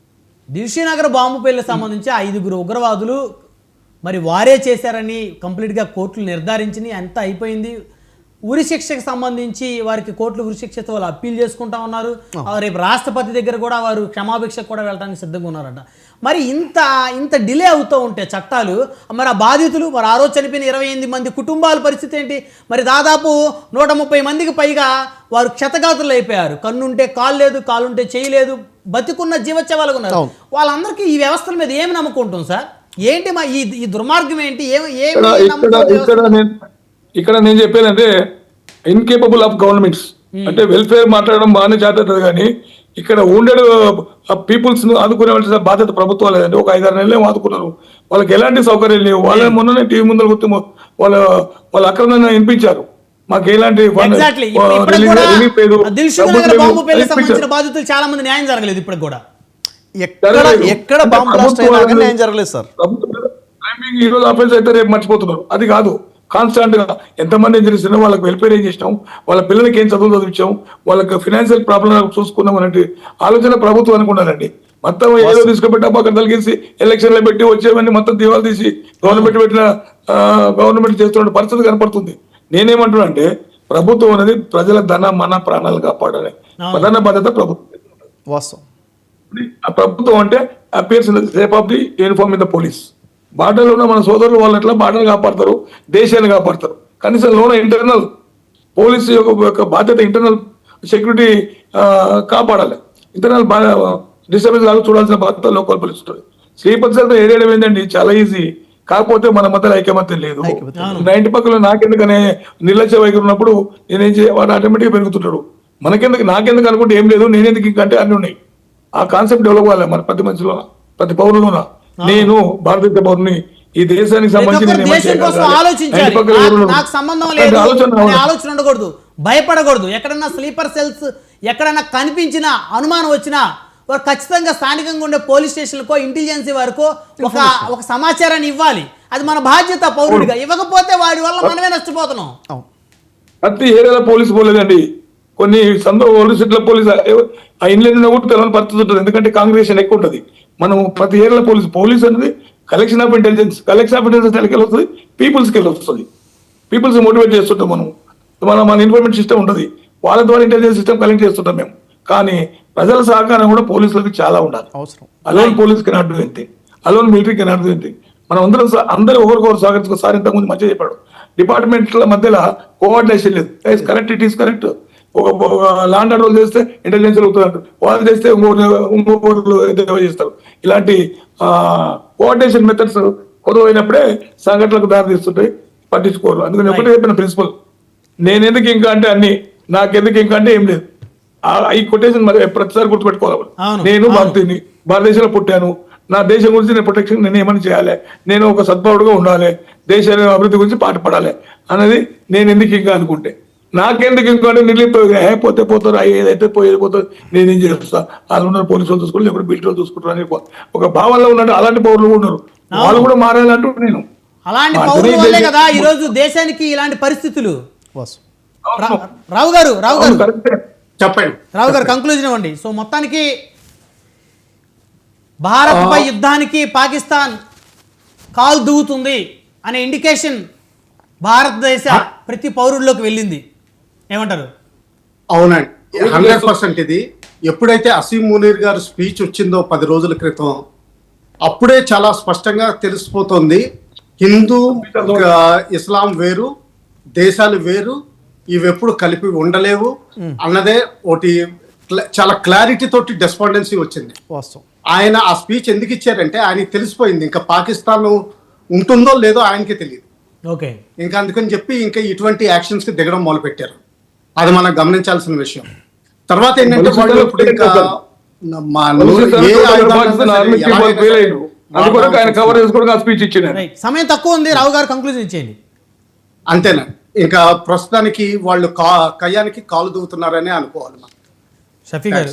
దిల్షీనగర్ బాంబు పేలుకు సంబంధించి 5 ఉగ్రవాదులు మరి వారే చేశారని కంప్లీట్గా కోర్టులు నిర్ధారించి అంతా అయిపోయింది. ఉరి శిక్షకు సంబంధించి వారికి కోర్టులు ఉరి శిక్షతో వాళ్ళు అప్పీల్ చేసుకుంటా ఉన్నారు. రేపు రాష్ట్రపతి దగ్గర కూడా వారు క్షమాభిక్షకు కూడా వెళ్ళడానికి సిద్ధంగా ఉన్నారట. మరి ఇంత డిలే అవుతూ ఉంటే చట్టాలు, మరి ఆ బాధితులు, మరి ఆ రోజు చనిపోయిన 28 మంది కుటుంబాల పరిస్థితి ఏంటి? మరి దాదాపు 130 మందికి పైగా వారు క్షతగాతులు అయిపోయారు. కన్నుంటే కాలు లేదు, కాలుంటే చేయి లేదు, బతికున్న జీవోత్సవాలుగా ఉన్నారు. వాళ్ళందరికీ ఈ వ్యవస్థల మీద ఏమి నమ్మకం ఉంటుంది సార్? ఏంటి మా ఈ దుర్మార్గం ఏంటి? ఇక్కడ నేను చెప్పేదంటే ఇన్కేపబుల్ ఆఫ్ గవర్నమెంట్స్ అంటే వెల్ఫేర్ మాట్లాడడం బాగానే చేస్తుంది, కానీ ఇక్కడ ఉండేడు పీపుల్స్ ను ఆదుకునే బాధ్యత ప్రభుత్వం లేదండి. ఒక 5-6 నెలలే ఆదుకున్నారు, వాళ్ళకి ఎలాంటి సౌకర్యాలు లేవు. వాళ్ళ మొన్ననే టీవీ ముందర గుర్తు వాళ్ళ అక్రమంగా వినిపించారు, మాకు ఎలాంటి బాధితులు చాలా మంది న్యాయం జరగలేదు. ఇప్పుడు కూడా ఎక్కడ న్యాయం జరగలేదు సార్. ఈ రోజు అఫెన్స్ అయితే రేపు మర్చిపోతున్నారు. అది కాదు, కాన్స్టాంట్ గా ఎంతమంది ఇంజనీర్స్ వాళ్ళకి వెల్ఫేర్ ఏం చేసినాం, వాళ్ళ పిల్లలకి ఏం చదువులు చదివించాం, వాళ్ళకి ఫైనాన్షియల్ ప్రాబ్లం చూసుకున్నాం అనే ఆలోచన ప్రభుత్వం అనుకున్నారండి. మొత్తం ఏదో తీసుకుపెట్టా అక్కడ తొలగించి ఎలక్షన్లు పెట్టి వచ్చేవన్నీ మొత్తం దీవాలు తీసి గవర్నమెంట్ చేస్తున్న పరిస్థితి కనపడుతుంది. నేనేమంటున్నా అంటే ప్రభుత్వం అనేది ప్రజల ధన మన ప్రాణాలు కాపాడాలి, ప్రధాన బాధ్యత ప్రభుత్వం. వాస్తవం. ఆ ప్రభుత్వం అంటే appears in the shape of the uniform in the police. బార్డర్లో ఉన్న మన సోదరులు వాళ్ళు ఎట్లా బార్డర్ కాపాడతారు, దేశాన్ని కాపాడతారు. కనీసం లోన ఇంటర్నల్ పోలీసు యొక్క బాధ్యత ఇంటర్నల్ సెక్యూరిటీ కాపాడాలి. ఇంటర్నల్ డిస్టర్బెన్స్ లాగా చూడాల్సిన బాధ్యత లోకల్ పోలీస్ ఉంటుంది. స్లీపర్ సెల్ ఏరియడం ఏంటండి చాలా ఈజీ, కాకపోతే మన మధ్య ఐకమత్యం లేదు. నా ఇంటి పక్కన నాకెందుకనే నిర్లక్ష్య వైఖరి ఉన్నప్పుడు నేనేం వాడు ఆటోమేటిక్గా పెరుగుతుంటాడు. మనకెందుకు నాకెందుకు అనుకుంటే ఏం లేదు, నేనెందుకు ఇంకంటే అన్ని ఉన్నాయి. ఆ కాన్సెప్ట్ డెవలప్ అవ్వాలి మన ప్రతి మనిషిలోన, ప్రతి పౌరులోన. నేను భారతదేశ పౌరుని, ఈ దేశానికి సంబంధించి నేను ఏమని దేశం కోసం చేయగలగాలి? ఆలోచించాలి. ఇంటి పక్కన ఎవరు ఉన్నారు? నాకు సంబంధం లేదు ఆలోచన అనే రావాలి. ఆలోచన ఉండకూడదు, భయపడకూడదు. ఎక్కడన్నా స్లీపర్ సెల్స్ ఎక్కడన్నా కనిపించినా, అనుమానం వచ్చినా వారు ఖచ్చితంగా స్థానికంగా ఉండే పోలీస్ స్టేషన్లకో ఇంటెలిజెన్సీ వారికో ఒక సమాచారాన్ని ఇవ్వాలి. అది మన బాధ్యత పౌరుడిగా. ఇవ్వకపోతే వాడి వల్ల మనమే నష్టపోతున్నాం. ప్రతి ఏరియాలో పోలీసు పోలేదండి. కొన్ని పోలీస్ ఇట్లా పోలీస్ ఆ ఇండ్ల కూడా తెలవని పరిస్థితి ఉంటుంది, ఎందుకంటే కాంగ్రెషన్ ఎక్కువ ఉంటుంది. మనం ప్రతి ఏరియాలో పోలీస్ అనేది కలెక్షన్ ఆఫ్ ఇంటెలిజెన్స్ ఎక్కడికి వస్తుంది, పీపుల్స్కి వెళ్ళి వస్తుంది. పీపుల్స్ మోటివేట్ చేస్తుంటాం మనం. మన ఇన్ఫర్మేషన్ సిస్టమ్ ఉంటుంది, వాళ్ళ ద్వారా ఇంటెలిజెన్స్ సిస్టమ్ కలెక్ట్ చేస్తుంటాం మేము. కానీ ప్రజల సహకారం కూడా పోలీసులకు చాలా ఉండాలి. Alone police cannot do anything, alone military cannot do anything. మనం అందరూ ఒకరికొకరు సహకరించుకో. సార్ ఇంతకుముందు మంచిగా చెప్పాడు, డిపార్ట్మెంట్ల మధ్యలో కోఆర్డినేషన్ లేదు. Correct, it is correct. ఒక లాండ్ ఆర్డర్ చేస్తే ఇంటెలిజెన్స్ అవుతారు, వాళ్ళు చేస్తే ఇంకొకరు చేస్తారు. ఇలాంటి కోఆర్డినేషన్ మెథడ్స్ కొరవైనప్పుడే సంఘటనలకు దారి తీస్తుంటాయి, పట్టించుకోరు. అందుకని ఒకటే చెప్పిన ప్రిన్సిపల్, నేనెందుకు ఇంకా అంటే అన్ని, నాకెందుకు ఇంకా అంటే ఏం లేదు. ఈ కొటేషన్ మరి ప్రతిసారి గుర్తుపెట్టుకోవాలి. నేను భారతదేశంలో పుట్టాను, నా దేశం గురించి నేను ప్రొటెక్షన్ నేను ఏమని చేయాలి, నేను ఒక సద్భావుడుగా ఉండాలి, దేశాన్ని అభివృద్ధి గురించి పాటుపడాలి అన్నది నేను ఎందుకు ఇంకా అనుకుంటే. నాకెందుకు ఇంకా అంటే నిర్లిపోయి పోతే పోతారు, ఏదైతే పోతుంది, నేనేం చేస్తా, వాళ్ళు ఉన్నారు పోలీసు వాళ్ళు చూసుకుంటారు, లేకపోతే బిల్ట్ వాళ్ళు చూసుకుంటారు అని ఒక భావనలో ఉన్నట్టు అలాంటి పౌరులు ఉన్నారు. వాళ్ళు కూడా మారాలంటూ నేను అలాంటి పౌరుల వల్లే కదా ఈ రోజు దేశానికి ఇలాంటి పరిస్థితులు. రావు గారు చెప్పండి. రావు గారు కంక్లూజన్ ఇవ్వండి. సో మొత్తానికి భారత్ పై యుద్ధానికి పాకిస్తాన్ కాలు దువ్వుతుంది అనే ఇండికేషన్ భారతదేశ ప్రతి పౌరుల్లోకి వెళ్ళింది. ఏమంటారు? అవునండి, 100% ఇది. ఎప్పుడైతే అసీం మునీర్ గారు స్పీచ్ వచ్చిందో 10 రోజుల క్రితం, అప్పుడే చాలా స్పష్టంగా తెలిసిపోతుంది హిందూ ఇస్లాం వేరు, దేశాలు వేరు, ఇవి ఎప్పుడు కలిపి ఉండలేవు అన్నదే ఒకటి చాలా క్లారిటీ తోటి డెస్పాండెన్సీ వచ్చింది. ఆయన ఆ స్పీచ్ ఎందుకు ఇచ్చారంటే ఆయనకి తెలిసిపోయింది ఇంకా పాకిస్తాన్ ఉంటుందో లేదో ఆయనకే తెలియదు. ఓకే, ఇంకా అందుకని చెప్పి ఇంకా ఇటువంటి యాక్షన్స్ కి దిగడం మొదలు పెట్టారు. అది మనం గమనించాల్సిన విషయం. తర్వాత ఏంటంటే వాళ్ళు ఇప్పుడు ఇంకా సమయం తక్కువ ఉంది, రావు గారు కంక్లూజన్ ఇచ్చేయండి. అంతేనా? ఇంకా ప్రస్తుతానికి వాళ్ళు కయ్యానికి కాలు దూవుతున్నారని అనుకోవాలి. షఫీ గారు,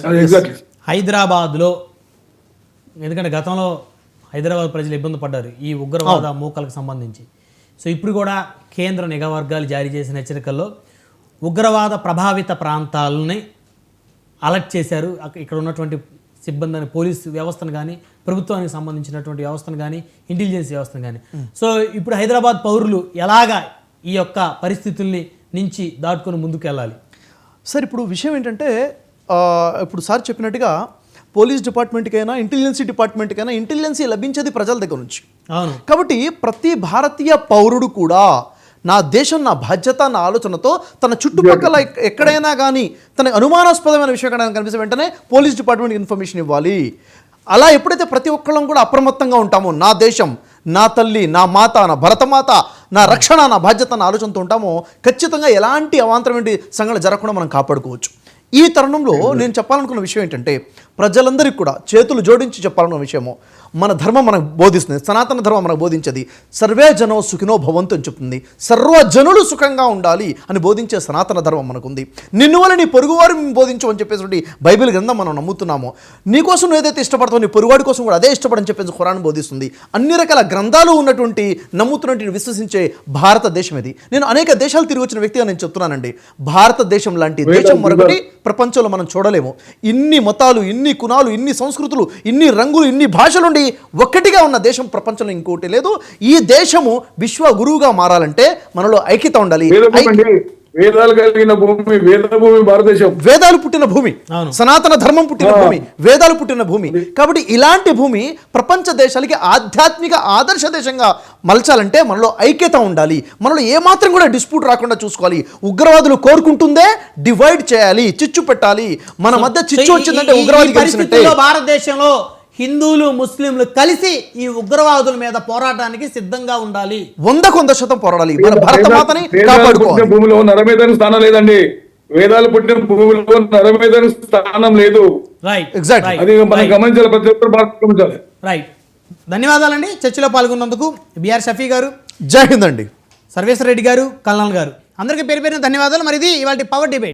హైదరాబాద్లో, ఎందుకంటే గతంలో హైదరాబాద్ ప్రజలు ఇబ్బంది పడ్డారు ఈ ఉగ్రవాద మూకలకు సంబంధించి. సో ఇప్పుడు కూడా కేంద్ర నిఘా వర్గాలు జారీ చేసిన హెచ్చరికల్లో ఉగ్రవాద ప్రభావిత ప్రాంతాలని అలర్ట్ చేశారు. ఇక్కడ ఉన్నటువంటి సిబ్బందిని, పోలీస్ వ్యవస్థను కానీ, ప్రభుత్వానికి సంబంధించినటువంటి వ్యవస్థను కానీ, ఇంటెలిజెన్స్ వ్యవస్థను కానీ. సో ఇప్పుడు హైదరాబాద్ పౌరులు ఎలాగా ఈ యొక్క పరిస్థితుల్ని నుంచి దాటుకొని ముందుకు వెళ్ళాలి? సార్ ఇప్పుడు విషయం ఏంటంటే, ఇప్పుడు సార్ చెప్పినట్టుగా పోలీస్ డిపార్ట్మెంట్కైనా ఇంటెలిజెన్సీ డిపార్ట్మెంట్కైనా ఇంటెలిజెన్సీ లభించేది ప్రజల దగ్గర నుంచి. అవును. కాబట్టి ప్రతి భారతీయ పౌరుడు కూడా నా దేశం నా బాధ్యత నా ఆలోచనతో తన చుట్టుపక్కల ఎక్కడైనా కానీ తన అనుమానాస్పదమైన విషయం ఎక్కడైనా కనిపిస్తే వెంటనే పోలీస్ డిపార్ట్మెంట్కి ఇన్ఫర్మేషన్ ఇవ్వాలి. అలా ఎప్పుడైతే ప్రతి ఒక్కళ్ళం కూడా అప్రమత్తంగా ఉంటామో, నా దేశం, నా తల్లి, నా మాత, నా భరతమాత, నా రక్షణ, నా బాధ్యత, నా ఆలోచనతో ఉంటామో ఖచ్చితంగా ఎలాంటి అవాంతరమైన సంఘటన జరగకుండా మనం కాపాడుకోవచ్చు. ఈ తరుణంలో నేను చెప్పాలనుకున్న విషయం ఏంటంటే, ప్రజలందరికీ కూడా చేతులు జోడించి చెప్పాలనుకున్న విషయము, మన ధర్మం మనకు బోధిస్తుంది, సనాతన ధర్మం మనకు బోధించేది సర్వే జనో సుఖినో భవంతు అని చెప్తుంది. సర్వజనులు సుఖంగా ఉండాలి అని బోధించే సనాతన ధర్మం మనకుంది. నిన్ను వల్ల నీ పొరుగువారు బోధించు అని చెప్పేసి బైబిల్ గ్రంథం మనం నమ్ముతున్నాము. నీకోసం నువ్వు ఏదైతే ఇష్టపడతావు నీ పొరుగువాడి కోసం కూడా అదే ఇష్టపడని చెప్పేసి ఖురాన్ బోధిస్తుంది. అన్ని రకాల గ్రంథాలు ఉన్నటువంటి నమ్ముతున్నటువంటి విశ్వసించే భారతదేశం ఇది. నేను అనేక దేశాలు తిరిగి వచ్చిన వ్యక్తిగా నేను చెప్తున్నానండి, భారతదేశం లాంటి దేశం మరొకటి ప్రపంచంలో మనం చూడలేము. ఇన్ని మతాలు, ఇన్ని కులాలు, ఇన్ని సంస్కృతులు, ఇన్ని రంగులు, ఇన్ని భాషలుండి ఒక్కటిగా ఉన్న దేశం ప్రపంచంలో ఇంకోటి లేదు. ఈ దేశము విశ్వ గురువుగా మారాలంటే మనలో ఐక్యత ఉండాలి. వేదాలు కలిగిన భూమి, వేద భూమి భారతదేశం. వేదాలు పుట్టిన భూమి, అవును. సనాతన ధర్మం పుట్టిన భూమి, వేదాలు పుట్టిన భూమి. కాబట్టి ఇలాంటి భూమి ప్రపంచ దేశాలకి ఆధ్యాత్మిక ఆదర్శ దేశంగా మలచాలంటే మనలో ఐక్యత ఉండాలి, మనలో ఏమాత్రం కూడా డిస్ప్యూట్ రాకుండా చూసుకోవాలి. ఉగ్రవాదులు కోరుకుంటుందే డివైడ్ చేయాలి, చిచ్చు పెట్టాలి. మన మధ్య చిచ్చు వచ్చిందంటే ఉగ్రవాది గెలిచినట్టే. పరిస్థితుల్లో భారతదేశంలో హిందువులు ముస్లింలు కలిసి ఈ ఉగ్రవాదుల మీద పోరాటానికి సిద్ధంగా ఉండాలి. 100% పోరాడాలి. మన భారత మాతని వేదాలు కాపాడుకోవాలి. పుట్టిన భూమిలో నరమేధానికి స్థానం లేదండి. వేదాలు పుట్టిన భూమిలో నరమేధానికి స్థానం లేదు. Right, Exactly. అది మనం గమనించాలి, ప్రతి ఒక్కరు గమనించాలి. రైట్. ధన్యవాదాలండి చర్చలో పాల్గొన్నందుకు. బిఆర్ షఫీ గారు, జై హింద్ అండి. సర్వేశ్వర రెడ్డి గారు, కల్నాల్ గారు, అందరికీ పేరు పేరున ధన్యవాదాలు. మరి ఇది ఇవాళ పవర్ డిబేట్.